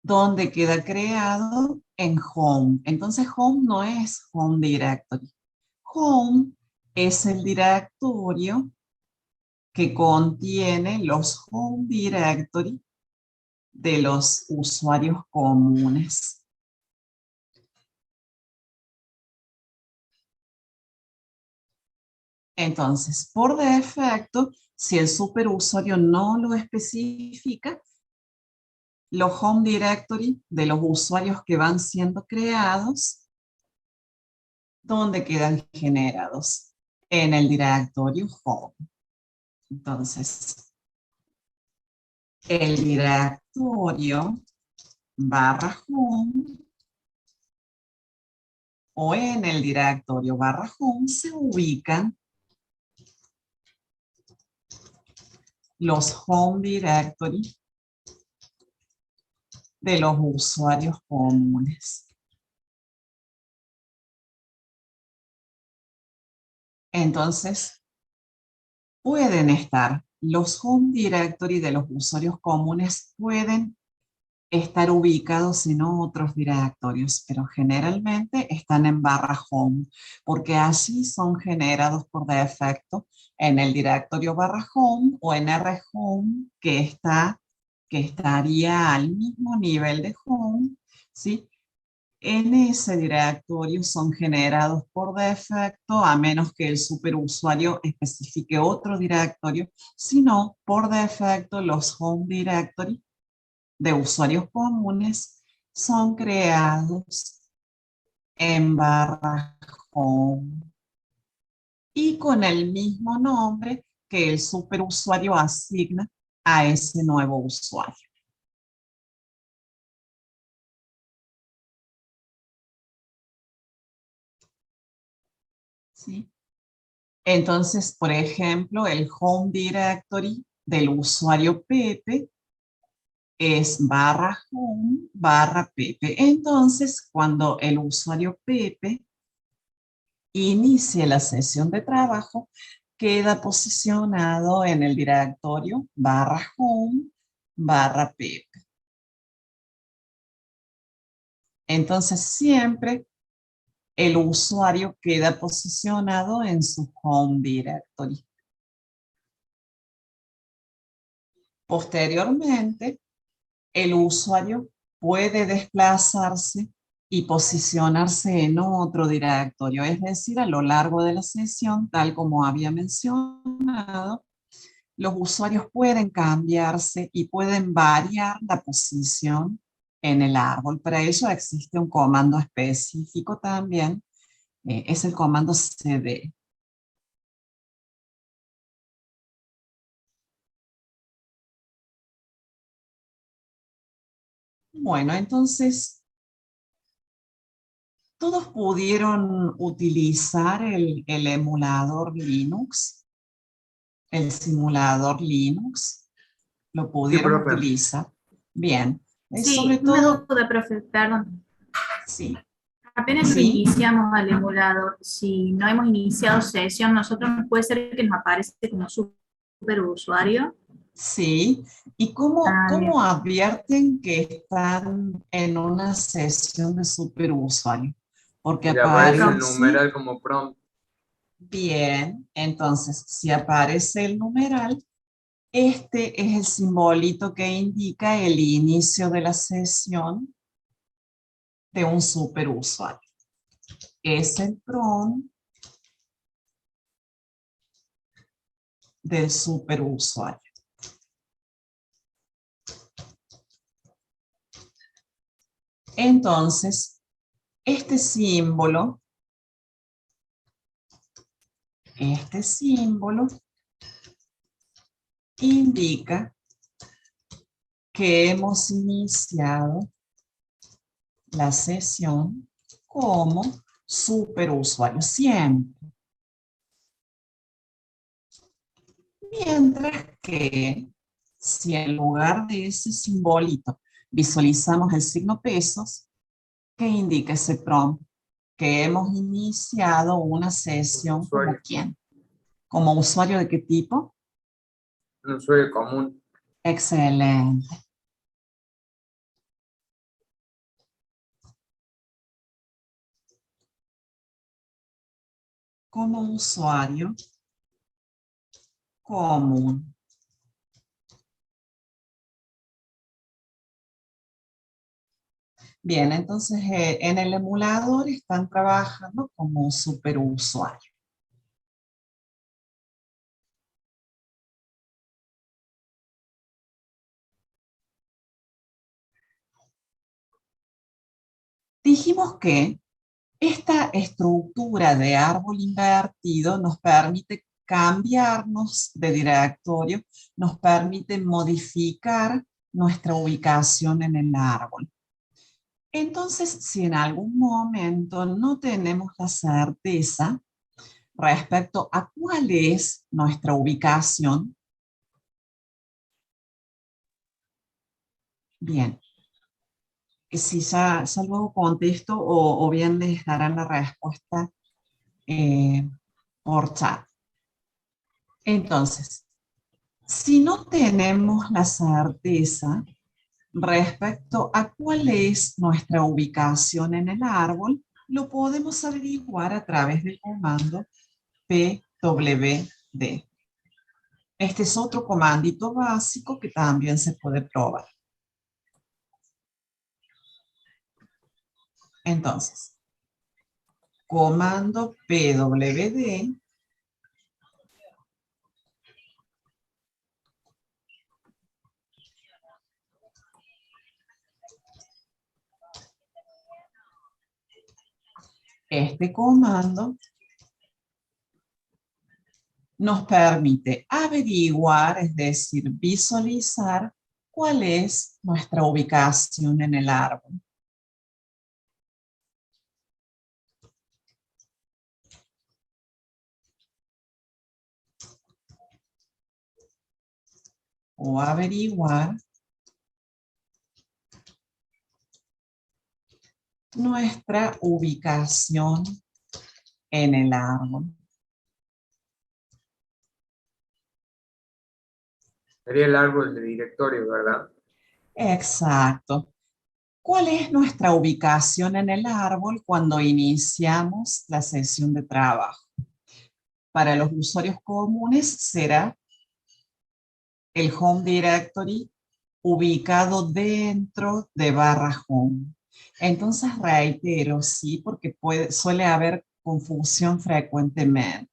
donde queda creado en home. Entonces, home no es home directory. Home es el directorio que contiene los home directory de los usuarios comunes. Entonces, por defecto, si el superusuario no lo especifica, los home directory de los usuarios que van siendo creados, ¿dónde quedan generados? En el directorio home. Entonces, el directorio /home o en el directorio /home se ubican los home directory de los usuarios comunes. Entonces, pueden estar los home directory de los usuarios comunes, pueden estar ubicados en otros directorios, pero generalmente están en /home, porque así son generados por defecto en el directorio /home o en rhome, que estaría al mismo nivel de home, ¿sí? En ese directorio son generados por defecto, a menos que el superusuario especifique otro directorio, sino por defecto los home directory de usuarios comunes son creados en /home y con el mismo nombre que el superusuario asigna a ese nuevo usuario. ¿sí? Entonces, por ejemplo, el home directory del usuario Pepe es /home/Pepe. Entonces, cuando el usuario Pepe inicie la sesión de trabajo, queda posicionado en el directorio /home/Pepe. Entonces, siempre el usuario queda posicionado en su home directory. Posteriormente, el usuario puede desplazarse y posicionarse en otro directorio, es decir, a lo largo de la sesión, tal como había mencionado, los usuarios pueden cambiarse y pueden variar la posición en el árbol. Para ello existe un comando específico también, es el comando cd. Bueno, entonces, ¿todos pudieron utilizar el emulador Linux? El simulador Linux, ¿lo Sí, pudieron profe. utilizar? Bien, sobre Sí, una todo, duda, profe, perdón. sí, Apenas lo sí, iniciamos al emulador, si no hemos iniciado sesión, nosotros puede ser que nos aparece como superusuario. sí. ¿Y cómo, Ah, bien. cómo advierten que están en una sesión de superusuario? Porque Y le aparece el aparece, numeral como prompt. bien, entonces si aparece el numeral, este es el simbolito que indica el inicio de la sesión de un superusuario. Es el prompt del superusuario. Entonces, este símbolo indica que hemos iniciado la sesión como superusuario, siempre. Mientras que si en lugar de ese simbolito visualizamos el signo pesos, ¿qué indica ese prompt? Que hemos iniciado una sesión como Usuario. ¿quién? ¿Como usuario de qué tipo? Un usuario común. Excelente. Como usuario común. Bien, entonces en el emulador están trabajando como superusuario. Dijimos que esta estructura de árbol invertido nos permite cambiarnos de directorio, nos permite modificar nuestra ubicación en el árbol. Entonces, si en algún momento no tenemos la certeza respecto a cuál es nuestra ubicación, bien, si ya luego contesto o bien les darán la respuesta por chat. Entonces, si no tenemos la certeza respecto a cuál es nuestra ubicación en el árbol, lo podemos averiguar a través del comando pwd. Este es otro comandito básico que también se puede probar. Entonces, comando pwd este comando nos permite averiguar, es decir, visualizar cuál es nuestra ubicación en el árbol. o averiguar nuestra ubicación en el árbol. Sería el árbol de directorio, ¿verdad? Exacto. ¿Cuál es nuestra ubicación en el árbol cuando iniciamos la sesión de trabajo? Para los usuarios comunes será el home directory ubicado dentro de barra home. Entonces reitero, sí, porque suele haber confusión frecuentemente.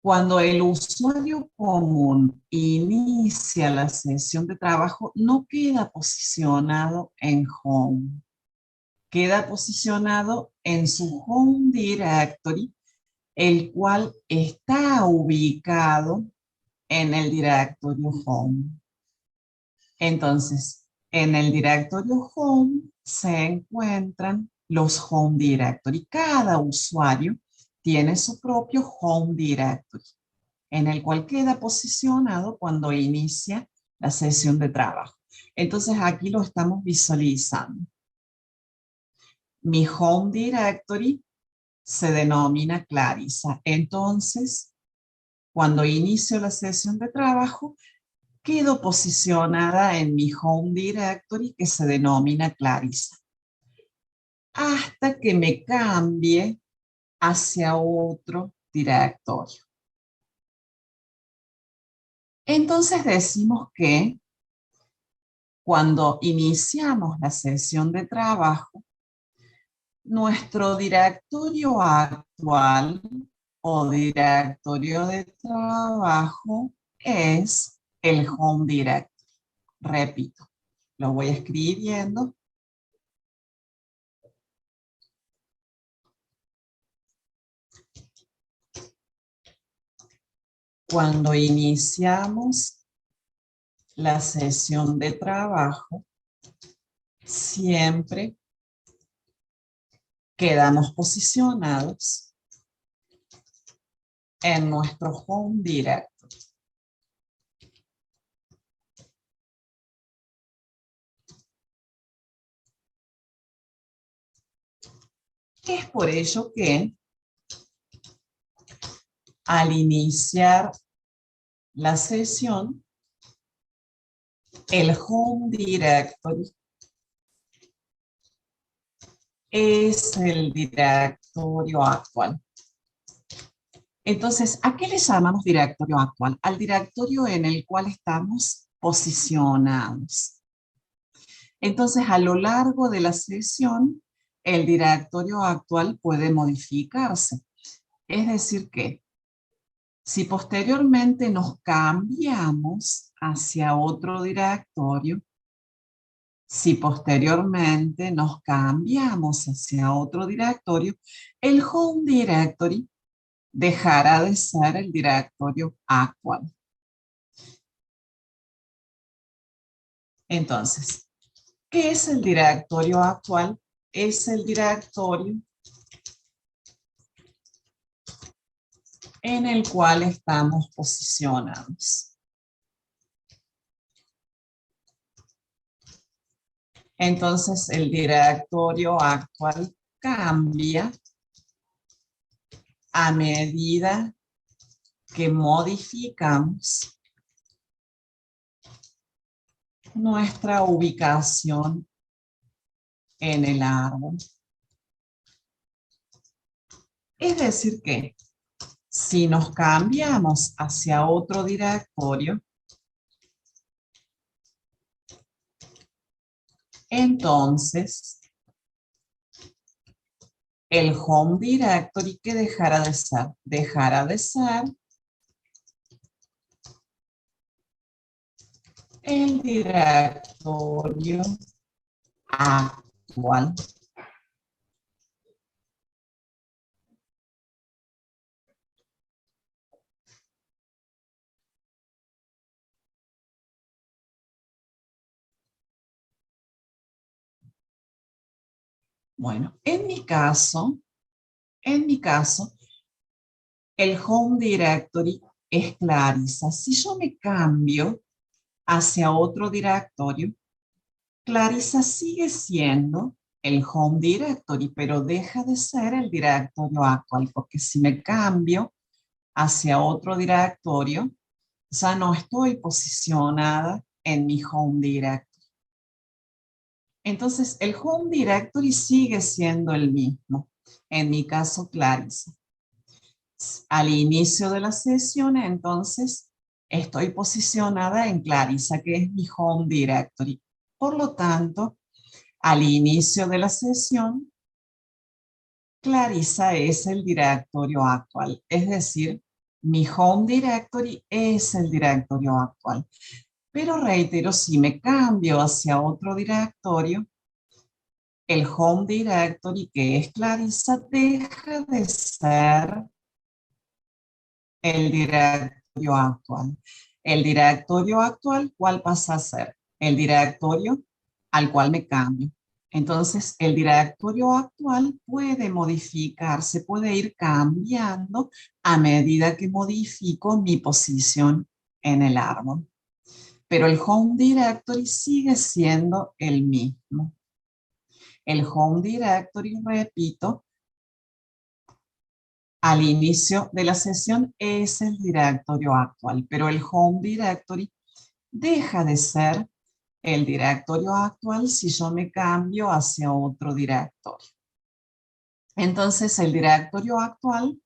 Cuando el usuario común inicia la sesión de trabajo, no queda posicionado en home. Queda posicionado en su home directory, el cual está ubicado en el directorio home. Entonces, en el directorio home se encuentran los home directory. Cada usuario tiene su propio home directory, en el cual queda posicionado cuando inicia la sesión de trabajo. Entonces, aquí lo estamos visualizando. Mi home directory se denomina Clarisa. Entonces, cuando inicio la sesión de trabajo, quedo posicionada en mi home directory que se denomina Clarisa, hasta que me cambie hacia otro directorio. Entonces decimos que cuando iniciamos la sesión de trabajo, nuestro directorio actual o directorio de trabajo es el home directory. Repito, lo voy escribiendo. Cuando iniciamos la sesión de trabajo, siempre quedamos posicionados en nuestro home directory. Es por ello que al iniciar la sesión, el home directory es el directorio actual. Entonces, ¿a qué le llamamos directorio actual? Al directorio en el cual estamos posicionados. Entonces, a lo largo de la sesión, el directorio actual puede modificarse. Es decir que, si posteriormente nos cambiamos hacia otro directorio, el home directory dejará de ser el directorio actual. Entonces, ¿qué es el directorio actual? Es el directorio en el cual estamos posicionados. Entonces, el directorio actual cambia a medida que modificamos nuestra ubicación en el árbol. Es decir que, si nos cambiamos hacia otro directorio, entonces el home directory, ¿qué dejará de ser? Dejará de ser el directorio actual. Bueno, en mi caso, el home directory es Clarisa. Si yo me cambio hacia otro directorio, Clarisa sigue siendo el home directory, pero deja de ser el directorio actual, porque si me cambio hacia otro directorio, ya no estoy posicionada en mi home directory. Entonces, el home directory sigue siendo el mismo. En mi caso, Clarisa. Al inicio de la sesión, entonces, estoy posicionada en Clarisa, que es mi home directory. Por lo tanto, al inicio de la sesión, Clarisa es el directorio actual. Es decir, mi home directory es el directorio actual. Pero reitero, si me cambio hacia otro directorio, el home directory, que es Clarisa, deja de ser el directorio actual. El directorio actual, ¿cuál pasa a ser? El directorio al cual me cambio. Entonces, el directorio actual puede modificarse, puede ir cambiando a medida que modifico mi posición en el árbol. Pero el home directory sigue siendo el mismo. El home directory, repito, al inicio de la sesión es el directorio actual, pero el home directory deja de ser el directorio actual si yo me cambio hacia otro directorio. Entonces, el directorio actual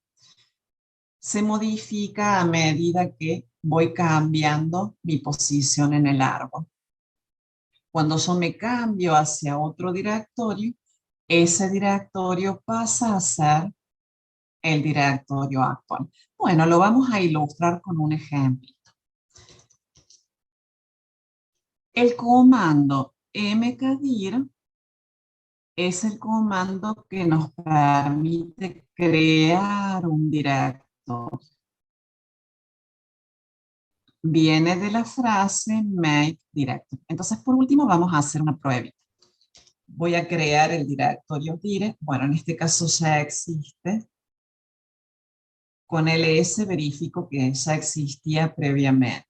se modifica a medida que voy cambiando mi posición en el árbol. Cuando yo me cambio hacia otro directorio, ese directorio pasa a ser el directorio actual. Bueno, lo vamos a ilustrar con un ejemplo. El comando mkdir es el comando que nos permite crear un directorio. Viene de la frase make directory. Entonces, por último, vamos a hacer una prueba. Voy a crear el directorio dire. Bueno, en este caso ya existe. Con ls verifico que ya existía previamente.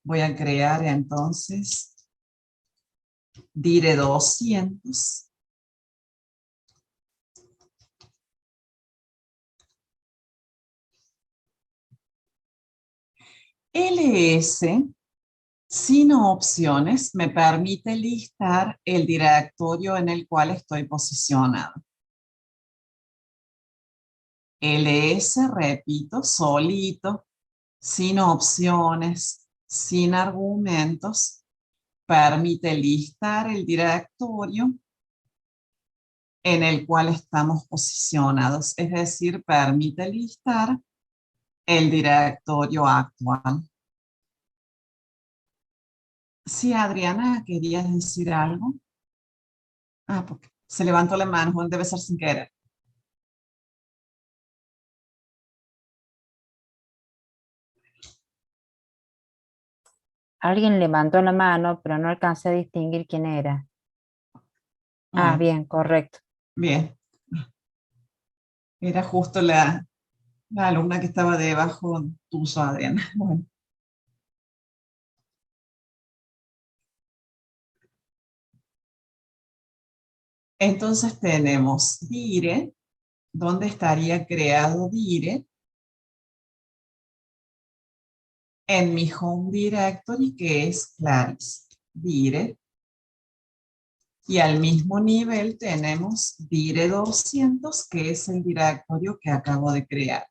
Voy a crear entonces dire 200. ls, sin opciones, me permite listar el directorio en el cual estoy posicionado. ls, repito, solito, sin opciones, sin argumentos, permite listar el directorio en el cual estamos posicionados, es decir, permite listar el directorio actual. Sí, Adriana, ¿querías decir algo? Ah, porque se levantó la mano, debe ser sin querer. Alguien levantó la mano, pero no alcancé a distinguir quién era. Ah, bien, correcto. Bien. Era justo la alumna que estaba debajo tuyo, Adriana. Bueno. Entonces tenemos dire, ¿dónde estaría creado dire? En mi home directory, que es Clarisa. Dire. Y al mismo nivel tenemos dire 200, que es el directorio que acabo de crear.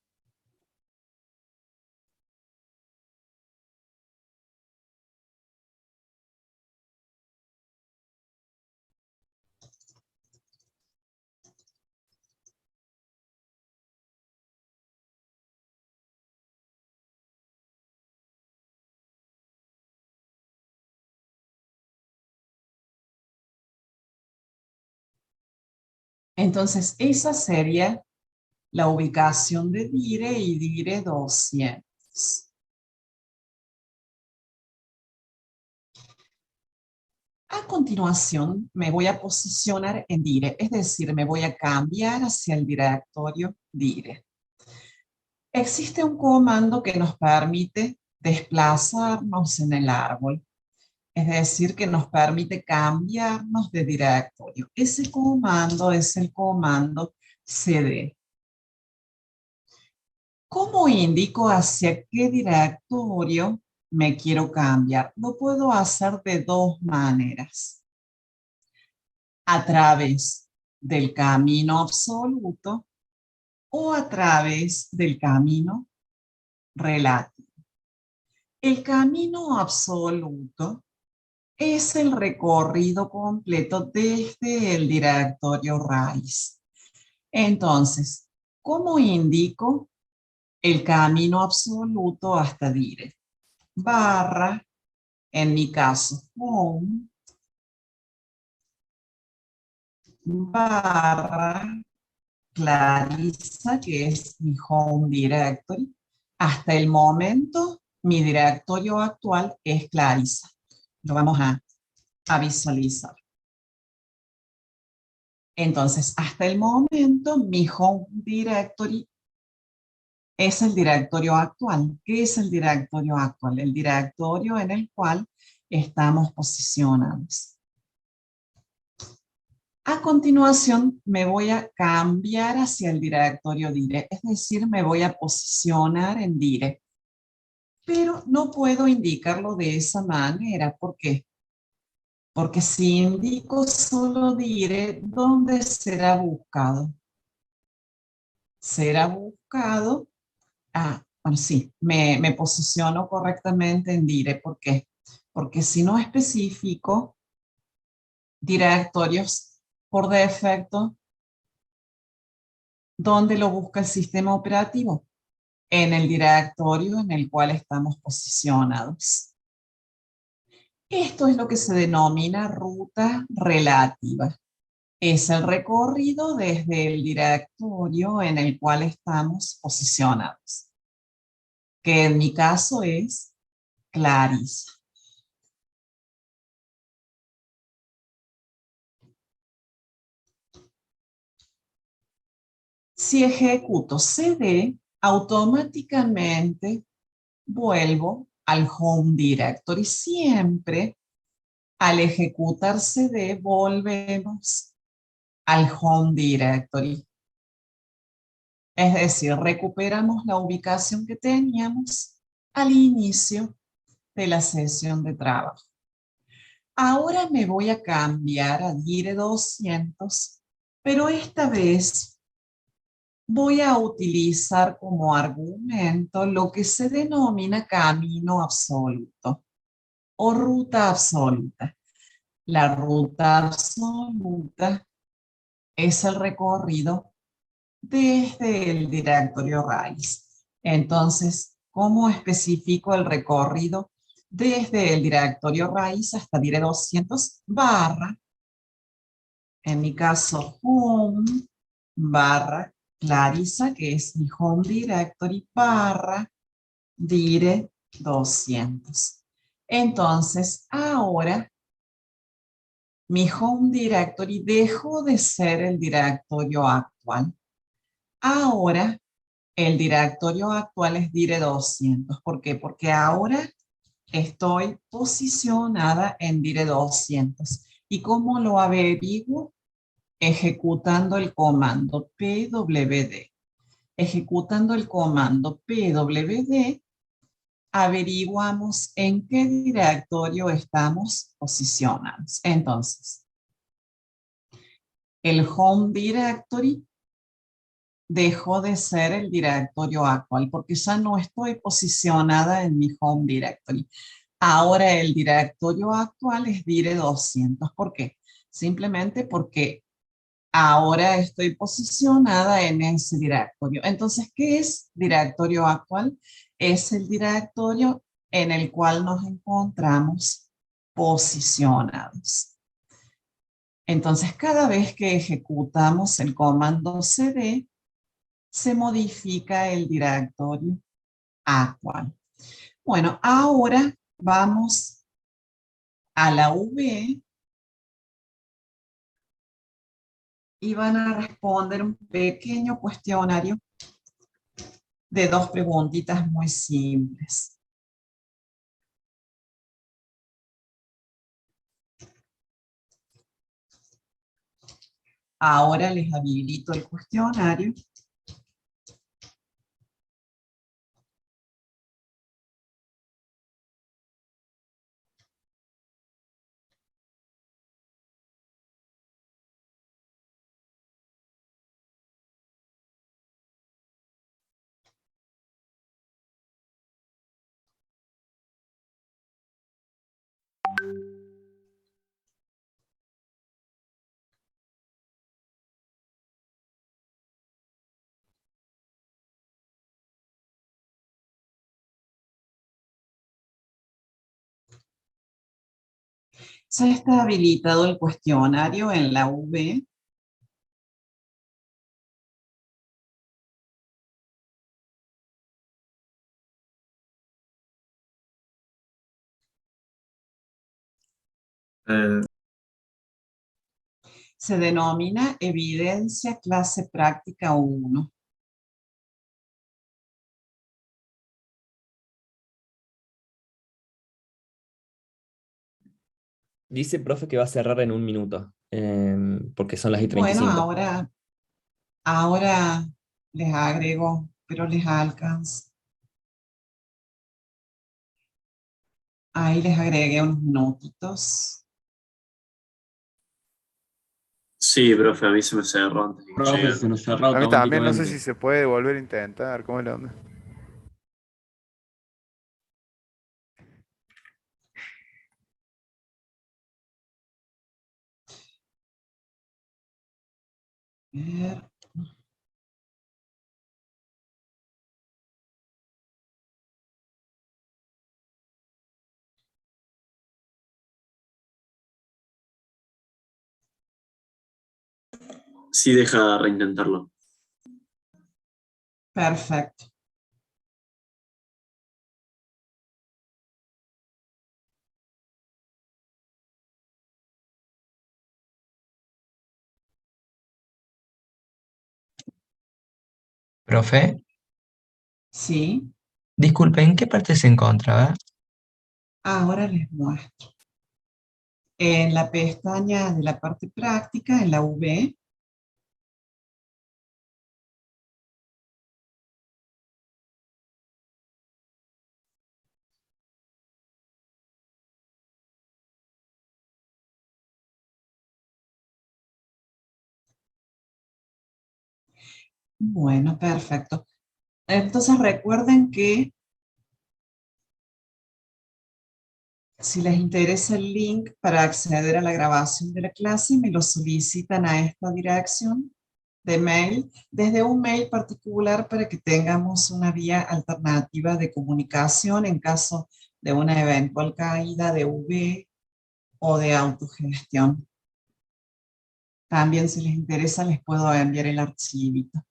Entonces, esa sería la ubicación de dire y dire 200. A continuación, me voy a posicionar en dire, es decir, me voy a cambiar hacia el directorio dire. Existe un comando que nos permite desplazarnos en el árbol, es decir, que nos permite cambiarnos de directorio. Ese comando es el comando cd. ¿Cómo indico hacia qué directorio me quiero cambiar? Lo puedo hacer de dos maneras. A través del camino absoluto o a través del camino relativo. El camino absoluto es el recorrido completo desde el directorio raíz. Entonces, ¿cómo indico el camino absoluto hasta dire? Barra, en mi caso, home, barra, Clarisa, que es mi home directory. Hasta el momento, mi directorio actual es Clarisa. Lo vamos a visualizar. Entonces, hasta el momento, mi home directory es el directorio actual. ¿Qué es el directorio actual? El directorio en el cual estamos posicionados. A continuación, me voy a cambiar hacia el directorio dire, es decir, me voy a posicionar en dire. Pero no puedo indicarlo de esa manera. ¿Por qué? Porque si indico solo dire, ¿dónde será buscado? Será buscado. Bueno, sí, me posiciono correctamente en dire. ¿Por qué? Porque si no especifico directorios por defecto, ¿dónde lo busca el sistema operativo? En el directorio en el cual estamos posicionados. Esto es lo que se denomina ruta relativa. Es el recorrido desde el directorio en el cual estamos posicionados, que en mi caso es Clarisa. Si ejecuto cd, automáticamente vuelvo al home directory. Siempre al ejecutar cd volvemos al home directory. Es decir, recuperamos la ubicación que teníamos al inicio de la sesión de trabajo. Ahora me voy a cambiar a dire 200, pero esta vez voy a utilizar como argumento lo que se denomina camino absoluto o ruta absoluta. La ruta absoluta es el recorrido desde el directorio raíz. Entonces, ¿cómo especifico el recorrido desde el directorio raíz hasta dire 200 barra, en mi caso, home, barra, Clarisa, que es mi home directory, barra, dire 200. Entonces, ahora, mi home directory dejó de ser el directorio actual. Ahora, el directorio actual es dire 200. ¿Por qué? Porque ahora estoy posicionada en dire 200. ¿Y cómo lo averiguo? Ejecutando el comando pwd. Ejecutando el comando pwd, averiguamos en qué directorio estamos posicionados. Entonces, el home directory dejó de ser el directorio actual porque ya no estoy posicionada en mi home directory. Ahora el directorio actual es dire 200. ¿Por qué? Simplemente porque ahora estoy posicionada en ese directorio. Entonces, ¿qué es directorio actual? Es el directorio en el cual nos encontramos posicionados. Entonces, cada vez que ejecutamos el comando cd, se modifica el directorio actual. Bueno, ahora vamos a la V y van a responder un pequeño cuestionario de 2 preguntitas muy simples. Ahora les habilito el cuestionario. Ya está habilitado el cuestionario en la V. Eh, Se denomina evidencia clase práctica 1. Dice, profe, que va a cerrar en un minuto, porque son las y Bueno, 35. ahora les agrego, pero les alcanza. Ahí les agregué unos minutitos. Sí, profe, a mí se me cerró antes de que Profe, llegue. se nos cerró A mí también, no sé automáticamente. si se puede volver a intentar, ¿cómo es la onda? A ver. Sí, deja reintentarlo. Perfecto. Profe, Sí, disculpe, ¿en qué parte se encontraba? ahora les muestro. En la pestaña de la parte práctica, en la V, bueno, perfecto. Entonces recuerden que si les interesa el link para acceder a la grabación de la clase, me lo solicitan a esta dirección de mail, desde un mail particular para que tengamos una vía alternativa de comunicación en caso de una eventual caída de V o de autogestión. También si les interesa les puedo enviar el archivito.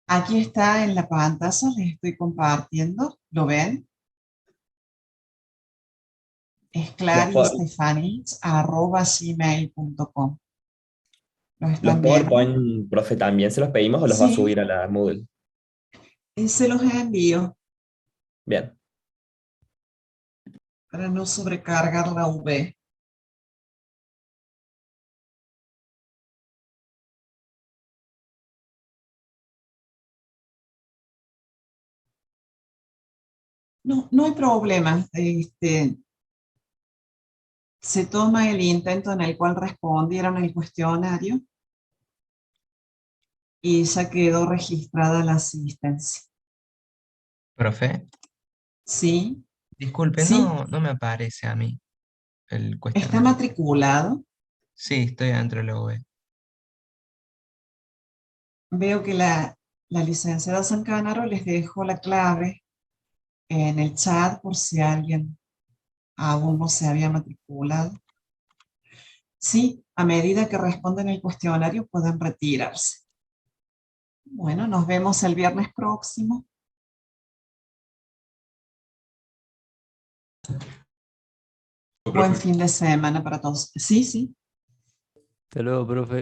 Aquí está en la pantalla, les estoy compartiendo, ¿lo ven? Es clarinstefanich@gmail.com. ¿Los Los están viendo? PowerPoint, profe, también se los pedimos o los va a subir Sí, a la Moodle. se los envío Bien. para no sobrecargar la V. No, no hay problema. Se toma el intento en el cual respondieron el cuestionario y ya quedó registrada la asistencia. Profe, Sí, disculpe, sí, no me aparece a mí el está cuestionario. matriculado. Sí, estoy adentro de la UB. Veo que la licenciada Zancanaro les dejó la clave en el chat por si alguien aún no se había matriculado. Sí, a medida que responden el cuestionario pueden retirarse. Bueno, nos vemos el viernes próximo. Buen profe. fin de semana para todos. Sí, sí. Hasta luego, profe.